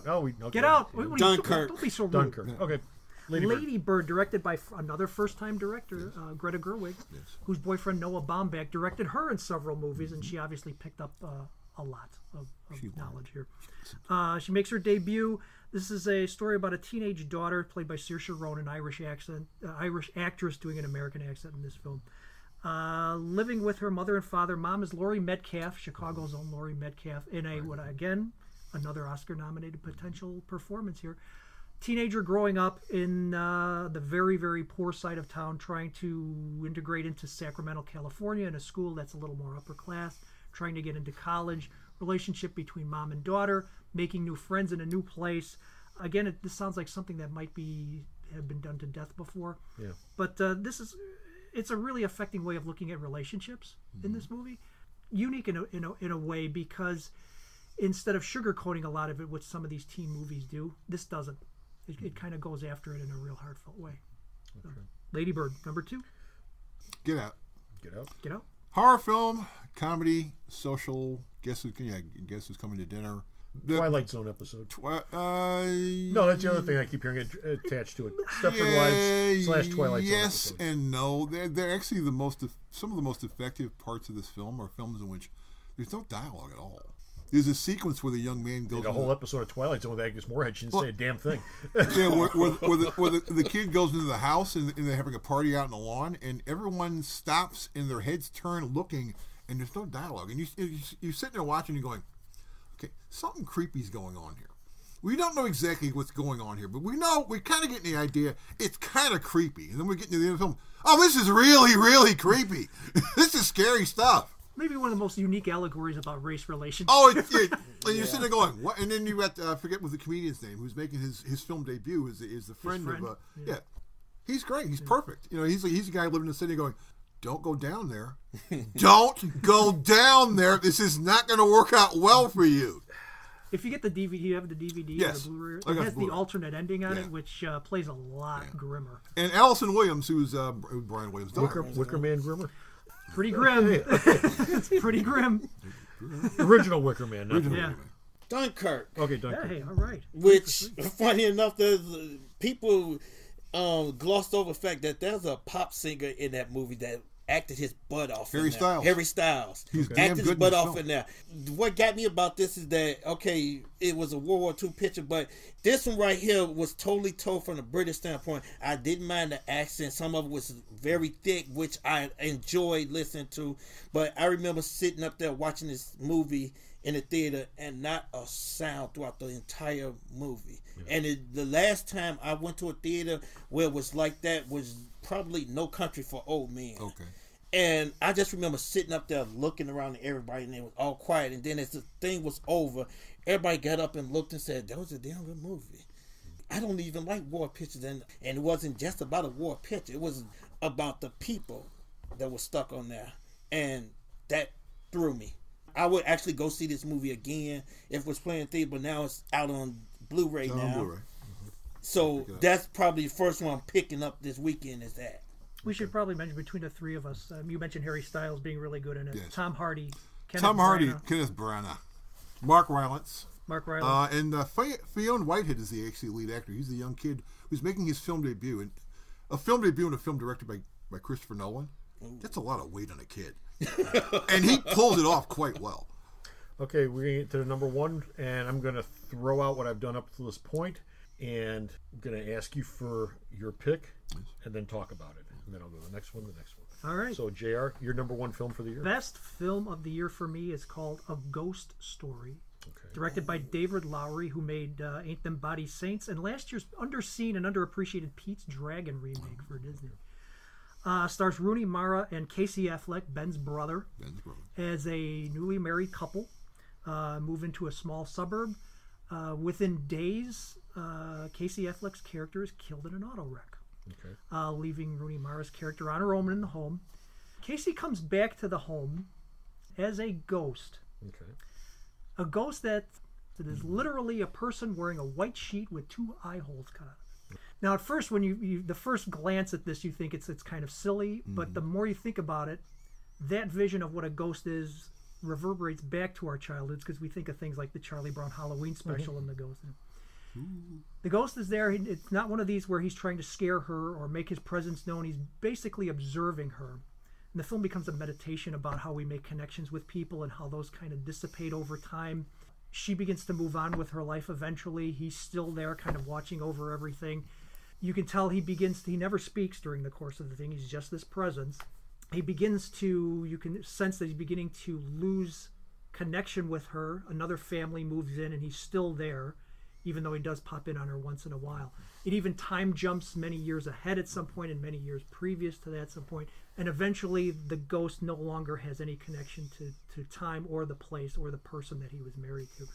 Oh, okay. Get out. Dunkirk. Don't be so rude. Dunkirk. Okay. Lady Bird, directed by another first-time director, Greta Gerwig, whose boyfriend Noah Baumbach directed her in several movies, and she obviously picked up a lot of knowledge here. She makes her debut. This is a story about a teenage daughter played by Saoirse Ronan, Irish actress doing an American accent in this film. Living with her mother and father. Mom is Laurie Metcalf, Chicago's own Laurie Metcalf, in another Oscar-nominated potential performance here. Teenager growing up in the very, very poor side of town, trying to integrate into Sacramento, California, in a school that's a little more upper class, trying to get into college. Relationship between mom and daughter, making new friends in a new place. Again, this sounds like something that might have been done to death before. Yeah. But it's a really affecting way of looking at relationships in this movie. Unique in a way, because instead of sugarcoating a lot of it, which some of these teen movies do, this doesn't. It kind of goes after it in a real heartfelt way. Okay. Lady Bird, number 2. Get out. Horror film, comedy, social. Guess who's coming to dinner? Twilight Zone episode. No, that's the other thing I keep hearing attached to it. Stepford Wives / Twilight Zone. Yes and no. They're actually some of the most effective parts of this film are films in which there's no dialogue at all. There's a sequence where the young man goes. In a whole episode of Twilight Zone with Agnes Moorehead, she didn't say a damn thing. Yeah, where the kid goes into the house and they're having a party out in the lawn, and everyone stops and their heads turn looking, and there's no dialogue. And you're sitting there watching and going, okay, something creepy's going on here. We don't know exactly what's going on here, but we kind of get the idea it's kind of creepy. And then we get into the end of the film, oh, this is really, really creepy. This is scary stuff. Maybe one of the most unique allegories about race relations. Oh, and you're sitting there going, what? And then you got, I forget what the comedian's name, who's making his film debut, is the friend of, he's great. He's perfect. You know, he's a guy living in the city going, don't go down there. Don't go down there. This is not going to work out well for you. If you get the DVD, you have the DVD yes. or the Blu-ray. It has the alternate ending on it, which plays a lot grimmer. And Allison Williams, who's Brian Williams' daughter. Wicker Man grimmer? Pretty grim. It's pretty grim. Original Wicker Man. Not yeah. Dunkirk. Okay, Dunkirk. Hey, all right. Which, funny enough, there's people glossed over the fact that there's a pop singer in that movie that acted his butt off. Harry Styles. Harry Styles. He's damn acted good his butt in off in there. What got me about this is that, okay, it was a World War II picture, but this one right here was totally told from the British standpoint. I didn't mind the accent. Some of it was very thick, which I enjoyed listening to. But I remember sitting up there watching this movie in the theater and not a sound throughout the entire movie. Yeah. And the last time I went to a theater where it was like that was probably No Country for Old Men. Okay. And I just remember sitting up there looking around at everybody, and it was all quiet. And then as the thing was over, everybody got up and looked and said, that was a damn good movie. I don't even like war pictures. And it wasn't just about a war picture. It was about the people that were stuck on there. And that threw me. I would actually go see this movie again if it was playing theater, but now it's out on Blu-ray now. On Blu-ray. So that's probably the first one I'm picking up this weekend is that. We should probably mention between the three of us, you mentioned Harry Styles being really good in it. Yes. Tom Hardy, Kenneth Branagh, Mark Rylance. And Fionn Whitehead is the actually lead actor. He's the young kid who's making his film debut. And a film debut in a film directed by Christopher Nolan, that's a lot of weight on a kid. And he pulls it off quite well. Okay, we're going to get to the number one, and I'm going to throw out what I've done up to this point, and I'm going to ask you for your pick, and then talk about it. And then I'll go to the next one. All right. So, JR, your number one film for the year? Best film of the year for me is called A Ghost Story. Okay. Directed by David Lowery, who made Ain't Them Body Saints, and last year's underseen and underappreciated Pete's Dragon remake for Disney. Stars Rooney Mara and Casey Affleck, Ben's brother, as a newly married couple move into a small suburb. Within days, Casey Affleck's character is killed in an auto wreck, leaving Rooney Mara's character on her own in the home. Casey comes back to the home as a ghost. A ghost that is literally a person wearing a white sheet with two eye holes cut out. Now, at first, when you the first glance at this, you think it's kind of silly, but the more you think about it, that vision of what a ghost is reverberates back to our childhoods because we think of things like the Charlie Brown Halloween special and the ghost. The ghost is there. It's not one of these where he's trying to scare her or make his presence known. He's basically observing her. And the film becomes a meditation about how we make connections with people and how those kind of dissipate over time. She begins to move on with her life eventually. He's still there kind of watching over everything. You can tell he never speaks during the course of the thing. He's just this presence. You can sense that he's beginning to lose connection with her. Another family moves in and he's still there, even though he does pop in on her once in a while. It even time jumps many years ahead at some point and many years previous to that at some point. And eventually the ghost no longer has any connection to time or the place or the person that he was married to.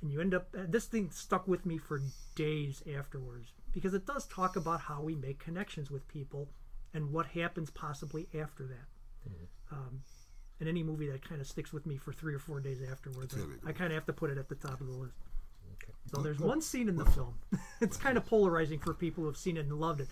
And you end up, this thing stuck with me for days afterwards because it does talk about how we make connections with people and what happens possibly after that. And any movie that kind of sticks with me for 3 or 4 days afterwards, I kind of have to put it at the top of the list. So there's one scene in the film. It's kind of polarizing for people who have seen it and loved it.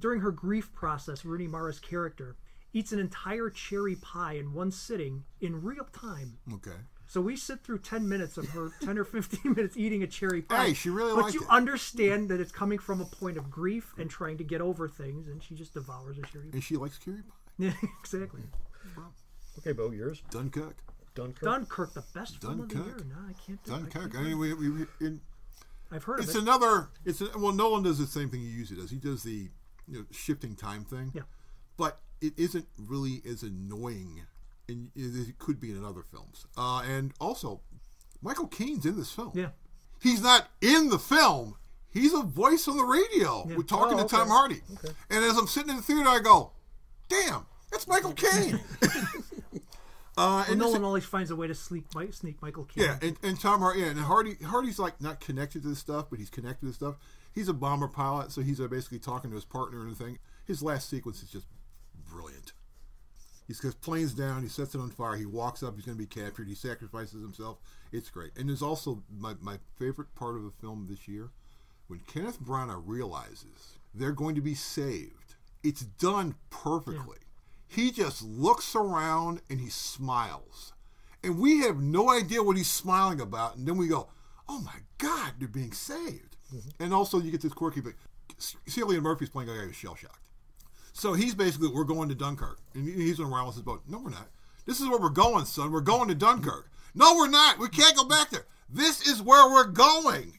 During her grief process, Rooney Mara's character eats an entire cherry pie in one sitting in real time. Okay. So we sit through 10 minutes of her, 10 or 15 minutes eating a cherry pie. Hey, she really liked it. But you understand that it's coming from a point of grief and trying to get over things, and she just devours a cherry pie. And she likes cherry pie. Yeah, exactly. Okay, Bo, yours? Dunkirk. Dunkirk, the best film of the year. Dunkirk. No, I can't do Dunkirk. it. Anyway, I've heard of it's it. another. Well, Nolan does the same thing he usually does. He does the shifting time thing. Yeah. But it isn't really as annoying as it could be in other films. And also, Michael Caine's in this film. Yeah. He's not in the film. He's a voice on the radio. Yeah. We're talking to okay. Tom Hardy. Okay. And as I'm sitting in the theater, I go, damn, that's Michael Caine. And Nolan always finds a way to sneak Michael Caine. Yeah, and Tom Hardy, and Hardy's like not connected to this stuff, but he's connected to this stuff. He's a bomber pilot, so he's basically talking to his partner and everything. His last sequence is just brilliant. He's got planes down, he sets it on fire, he walks up, he's going to be captured, he sacrifices himself. It's great. And there's also my favorite part of the film this year, when Kenneth Branagh realizes they're going to be saved. It's done perfectly. Yeah. He just looks around and he smiles. And we have no idea what he's smiling about. And then we go, oh my God, they're being saved. Mm-hmm. And also you get this quirky thing. Cillian Murphy's playing a guy who's shell-shocked. So he's basically, we're going to Dunkirk. And he's around with his boat. No, we're not. This is where we're going, son. We're going to Dunkirk. No, we're not. We can't go back there. This is where we're going.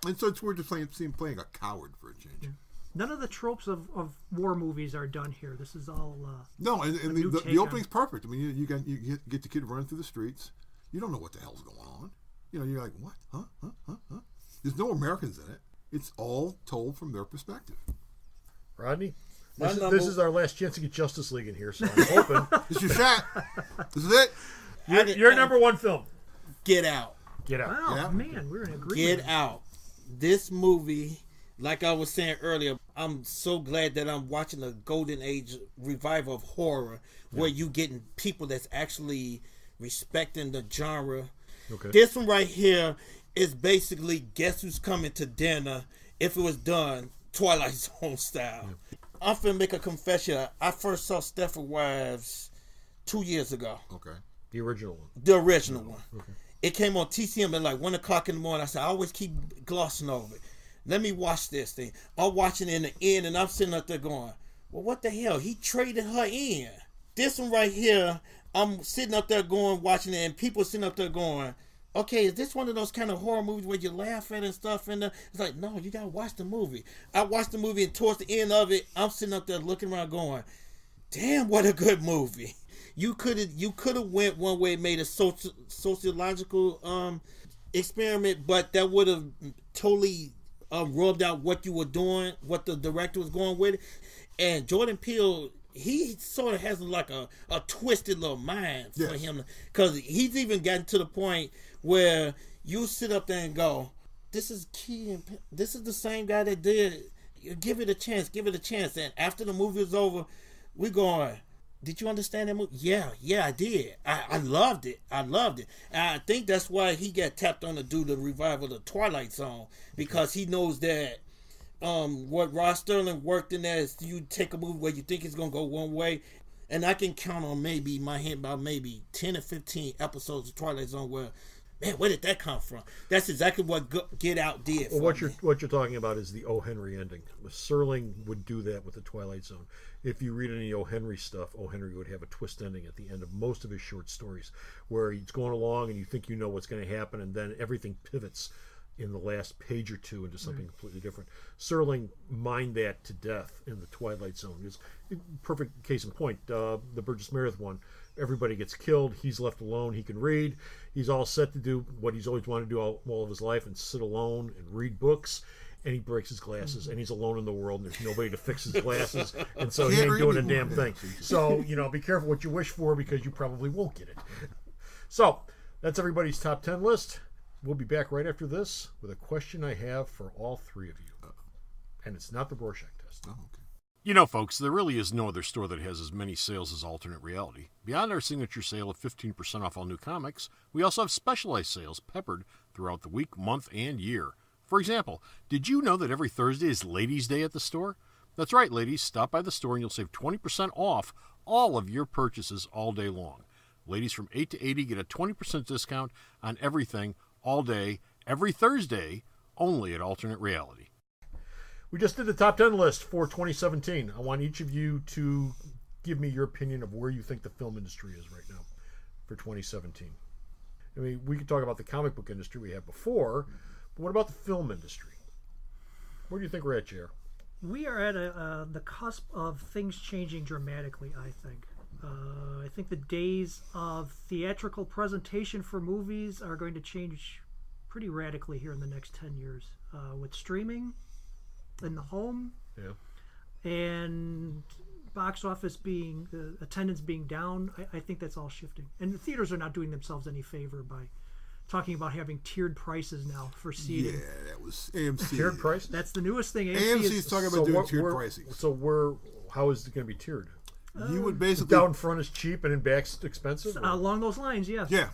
And so we're just playing a coward for a change. Yeah. None of the tropes of war movies are done here. This is all no, and the opening's perfect. I mean, you get the kid running through the streets. You don't know what the hell's going on. You're like, what? Huh? There's no Americans in it. It's all told from their perspective. Rodney, this is our last chance to get Justice League in here, so I'm hoping. This is your shot. This is it. Your number one film. Get Out. Get Out. Wow, Yeah. man, we're in agreement. Get Out. This movie, like I was saying earlier, I'm so glad that I'm watching a golden age revival of horror where you getting people that's actually respecting the genre. Okay. This one right here is basically Guess Who's Coming to Dinner if it was done Twilight Zone style. Yeah. I'm finna make a confession. I first saw Stepford Wives 2 years ago. Okay. The original one. The original one. Okay. It came on TCM at like 1 o'clock in the morning. I said, I always keep glossing over it. Let me watch this thing. I'm watching it in the end, and I'm sitting up there going, well, what the hell? He traded her in. This one right here, I'm sitting up there going, watching it, and people sitting up there going, okay, is this one of those kind of horror movies where you laugh at and stuff? And it's like, no, you got to watch the movie. I watched the movie, and towards the end of it, I'm sitting up there looking around going, damn, what a good movie. You could have went one way, made a sociological experiment, but that would have totally rubbed out what you were doing, what the director was going with. And Jordan Peele, he sort of has like a twisted little mind for him, because he's even gotten to the point where you sit up there and go, this is Key, this is the same guy that did, give it a chance. And after the movie was over, we're going, did you understand that movie? Yeah, I did. I loved it. And I think that's why he got tapped on to do the revival of the Twilight Zone, because he knows that what Rod Sterling worked in there is you take a movie where you think it's going to go one way, and I can count on my hand about maybe 10 or 15 episodes of Twilight Zone where, man, where did that come from? That's exactly what Get Out did. Well, what you're talking about is the O. Henry ending. Serling would do that with the Twilight Zone. If you read any O. Henry stuff, O. Henry would have a twist ending at the end of most of his short stories, where he's going along and you think you know what's going to happen, and then everything pivots in the last page or two into something completely different. Serling mined that to death in the Twilight Zone. It's a perfect case in point. The Burgess Meredith one. Everybody gets killed. He's left alone. He can read. He's all set to do what he's always wanted to do all of his life, and sit alone and read books. And he breaks his glasses, and he's alone in the world, and there's nobody to fix his glasses, and so he ain't doing a damn thing. So, be careful what you wish for, because you probably won't get it. So, that's everybody's top 10 list. We'll be back right after this with a question I have for all three of you. And it's not the Rorschach test. Oh, okay. Folks, there really is no other store that has as many sales as Alternate Reality. Beyond our signature sale of 15% off all new comics, we also have specialized sales peppered throughout the week, month, and year. For example, did you know that every Thursday is Ladies' Day at the store? That's right, ladies. Stop by the store and you'll save 20% off all of your purchases all day long. Ladies from 8 to 80 get a 20% discount on everything all day, every Thursday, only at Alternate Reality. We just did the top 10 list for 2017. I want each of you to give me your opinion of where you think the film industry is right now. for 2017. I mean, we could talk about the comic book industry we had before, but what about the film industry? Where do you think we're at, JR? We are at the cusp of things changing dramatically, I think. I think the days of theatrical presentation for movies are going to change pretty radically here in the next 10 years. With streaming in the home, and box office being, attendance being down, I think that's all shifting. And the theaters are not doing themselves any favor by talking about having tiered prices now for seating. Yeah, that was AMC. Tiered prices? That's the newest thing. AMC is talking about doing tiered pricing. So how is it going to be tiered? You would basically down front is cheap and in back's expensive? Along those lines, yes. Yeah.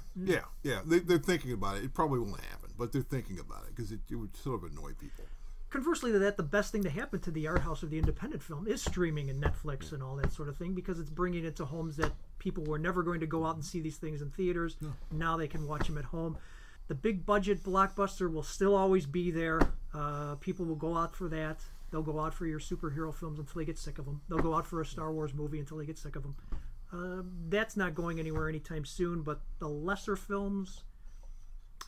They're thinking about it. It probably won't happen, but they're thinking about it because it would sort of annoy people. Conversely to that, the best thing to happen to the art house of the independent film is streaming and Netflix and all that sort of thing, because it's bringing it to homes that people were never going to go out and see these things in theaters. No. Now they can watch them at home. The big budget blockbuster will still always be there. People will go out for that. They'll go out for your superhero films until they get sick of them. They'll go out for a Star Wars movie until they get sick of them. That's not going anywhere anytime soon, but the lesser films,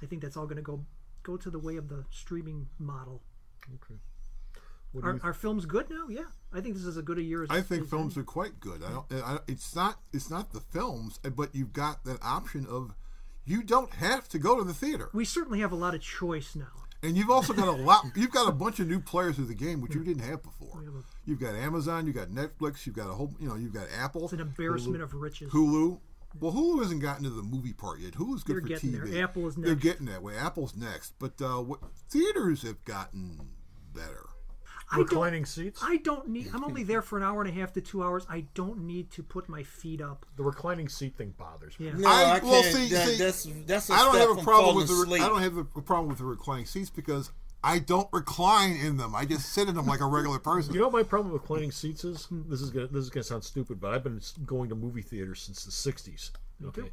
I think that's all going to go to the way of the streaming model. Okay. Are films good now? Yeah, I think this is as good a year as I think films are quite good. It's not the films, but you've got that option of you don't have to go to the theater. We certainly have a lot of choice now. And you've also got you've got a bunch of new players of the game, which you didn't have before. You've got Amazon, you've got Netflix, you've got you've got Apple. It's an embarrassment of riches. Hulu. Well, Hulu hasn't gotten to the movie part yet. Hulu's good for TV. There. Apple is next. They're getting that way. Apple's next. But theaters have gotten better. Reclining seats? I don't need. I'm only there for an hour and a half to 2 hours. I don't need to put my feet up. The reclining seat thing bothers me. Yeah. No, I can't. Well, that's a I don't step have a from problem with falling I don't have a problem with the reclining seats because I don't recline in them. I just sit in them like a regular person. You know what my problem with reclining seats is? This is gonna sound stupid, but I've been going to movie theaters since the 60s. Okay.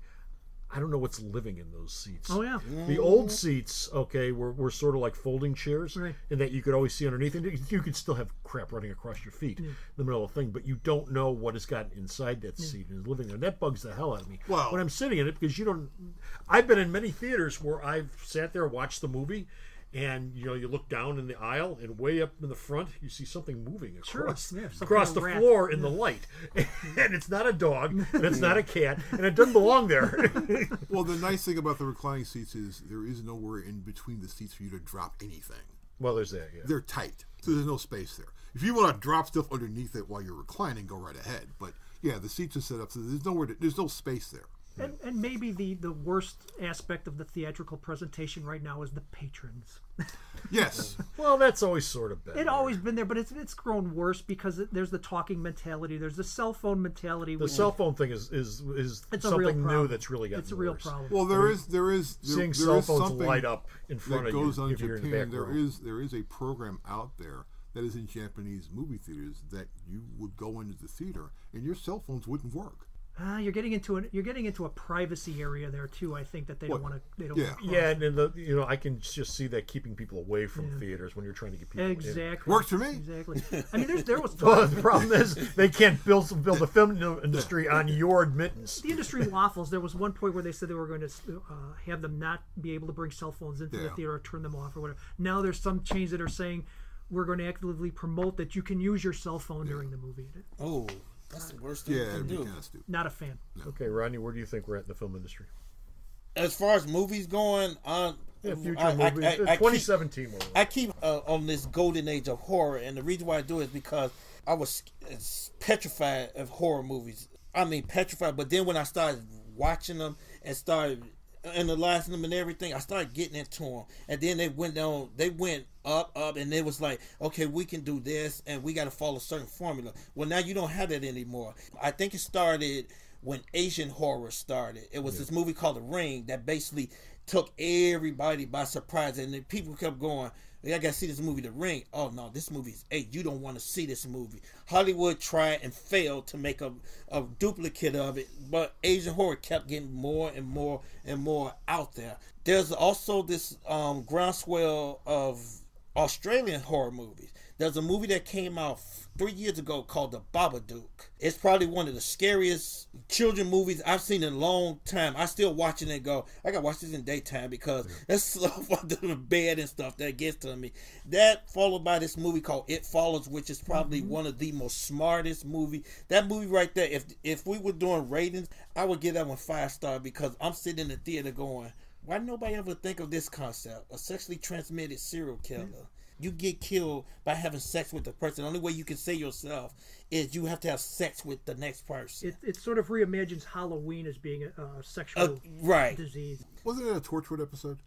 I don't know what's living in those seats. Oh, yeah. The old seats, were sort of like folding chairs, right, in that you could always see underneath. And you could still have crap running across your feet in the middle of the thing, but you don't know what has gotten inside that seat and is living there. And that bugs the hell out of me when I'm sitting in it, because you don't... I've been in many theaters where I've sat there, watched the movie, and you look down in the aisle, and way up in the front you see something moving across the floor in the light, and it's not a dog, and it's not a cat, and it doesn't belong there. Well, the nice thing about the reclining seats is there is nowhere in between the seats for you to drop anything. Well, there's that. Yeah, they're tight, so there's no space there. If you want to drop stuff underneath it while you're reclining, go right ahead. But yeah, the seats are set up so there's no space there. And maybe the worst aspect of the theatrical presentation right now is the patrons. Yes. Well, that's always sort of been. It's always been there, but it's grown worse because there's the talking mentality. There's the cell phone mentality. The cell phone thing is something new that's really gotten It's a real worse. problem. Well, there is seeing cell phones light up in front of you. That goes on in if you're in the Japan. back row. There is a program out there that is in Japanese movie theaters that you would go into the theater and your cell phones wouldn't work. You're getting into a privacy area there too. I think that they don't want to. They don't. Yeah, and I can just see that keeping people away from theaters when you're trying to get people exactly works for me. Exactly. I mean, there was. Well, the problem is they can't build the film industry on your admittance. The industry waffles. There was one point where they said they were going to have them not be able to bring cell phones into the theater or turn them off or whatever. Now there's some chains that are saying we're going to actively promote that you can use your cell phone during the movie. Oh. That's the worst thing you can do. Kind of stupid. Not a fan. No. Okay, Rodney, where do you think we're at in the film industry? As far as movies going, future movies. 2017 movies. I keep on this golden age of horror, and the reason why I do it is because I was petrified of horror movies. I mean, petrified. But then when I started watching them and started analyzing them and everything, I started getting into them. And then they went up, and it was like, okay, we can do this, and we got to follow a certain formula. Well, now you don't have that anymore. I think it started when Asian horror started. It was this movie called The Ring that basically took everybody by surprise, and then people kept going, I got to see this movie, The Ring. Oh, no, this movie is 8. You don't want to see this movie. Hollywood tried and failed to make a duplicate of it, but Asian horror kept getting more and more and more out there. There's also this groundswell of Australian horror movies. There's a movie that came out 3 years ago called The Babadook. It's probably one of the scariest children movies I've seen in a long time. I still watch it and go, I gotta watch this in daytime because that's stuff under the bed and stuff that gets to me. That followed by this movie called It Follows, which is probably one of the most smartest movie. That movie right there, if we were doing ratings, I would give that one 5-star because I'm sitting in the theater going, why nobody ever think of this concept? A sexually transmitted serial killer. You get killed by having sex with the person. The only way you can save yourself is you have to have sex with the next person. It sort of reimagines Halloween as being a sexual disease. Wasn't it a Torchwood episode?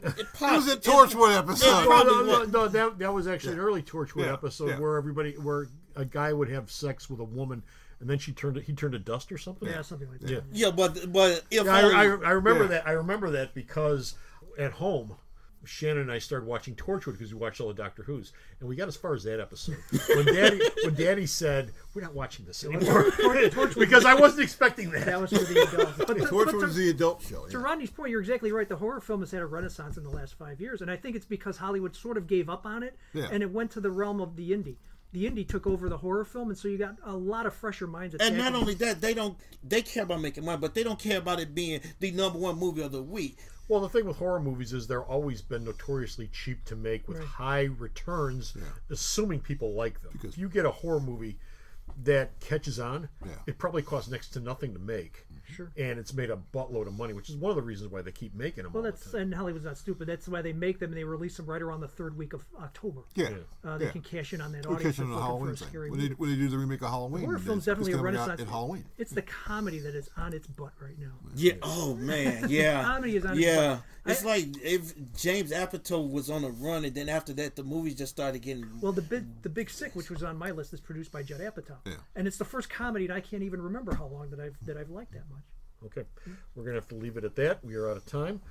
It was a Torchwood episode. No, that was actually an early Torchwood episode where a guy would have sex with a woman and then he turned to dust or something. Yeah, something like that. Yeah, but if I remember that. I remember that because at home, Shannon and I started watching Torchwood because we watched all the Doctor Who's, and we got as far as that episode when Daddy said, "We're not watching this anymore," because I wasn't expecting that. That was for the adults. But Torchwood was the adult show. To Rodney's point, you're exactly right. The horror film has had a renaissance in the last 5 years, and I think it's because Hollywood sort of gave up on it, and it went to the realm of the indie. The indie took over the horror film, and so you got a lot of fresher minds. And not only that, they care about making money, but they don't care about it being the #1 movie of the week. Well, the thing with horror movies is they're always been notoriously cheap to make with high returns, assuming people like them. Because if you get a horror movie that catches on, it probably costs next to nothing to make. Sure. And it's made a buttload of money, which is one of the reasons why they keep making them. Well, and Hollywood's not stupid. That's why they make them and they release them right around the 3rd week of October. They can cash in on that audience. audience. Cash in on the Halloween thing. When they do the remake of Halloween, the horror film's definitely a renaissance. In Halloween. It's the comedy that is on its butt right now. Yeah. Oh man. Yeah. The comedy is on its butt. It's like if James Apatow was on a run, and then after that, the movies just started getting. Well, the Big Sick, which was on my list, is produced by Judd Apatow, and it's the first comedy, and I can't even remember how long that I've liked that much. Okay, we're gonna have to leave it at that. We are out of time,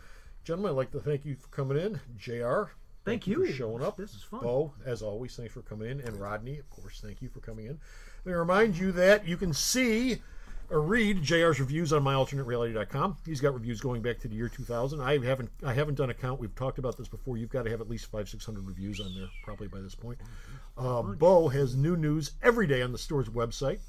gentlemen. I'd like to thank you for coming in, JR. Thank you for showing up. This is fun. Bo, as always, thanks for coming in, and Rodney, of course, thank you for coming in. Let me remind you that you can see or read JR's reviews on myalternatereality.com. He's got reviews going back to the year 2000. I haven't done a count. We've talked about this before. You've got to have at least 500-600 reviews on there, probably by this point. Bo has new news every day on the store's website.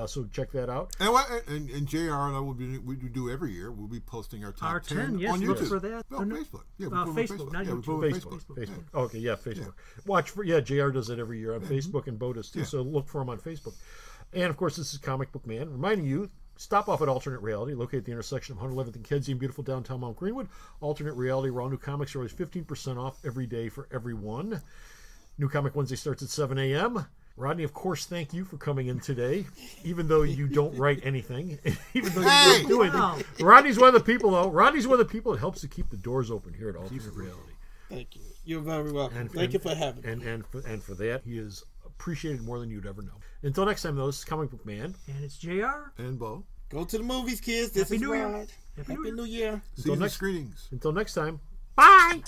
So check that out. And JR and I we do every year. We'll be posting our top 10 yes, on YouTube. For that. No, Facebook. Yeah, Facebook, not YouTube. Facebook. Okay, yeah, Facebook. Watch for JR does it every year on Facebook, and Bo does too. So look for him on Facebook. And of course, this is Comic Book Man reminding you. Stop off at Alternate Reality, located at the intersection of 111th and Kedzie in beautiful downtown Mount Greenwood. Alternate Reality, where all new comics are always 15% off every day for everyone. New Comic Wednesday starts at 7 a.m. Rodney, of course, thank you for coming in today, even though you don't write anything, even though you don't do anything. Rodney's one of the people, though. Rodney's one of the people that helps to keep the doors open here at Alternate Reality. Thank you. You're very welcome. Thank you for having me. And for that, he is appreciated more than you'd ever know. Until next time, though, this is Comic Book Man. And it's JR. And Bo. Go to the movies, kids. This Happy is New Year. Rod. Happy New Year. See you next screenings. Until next time, bye!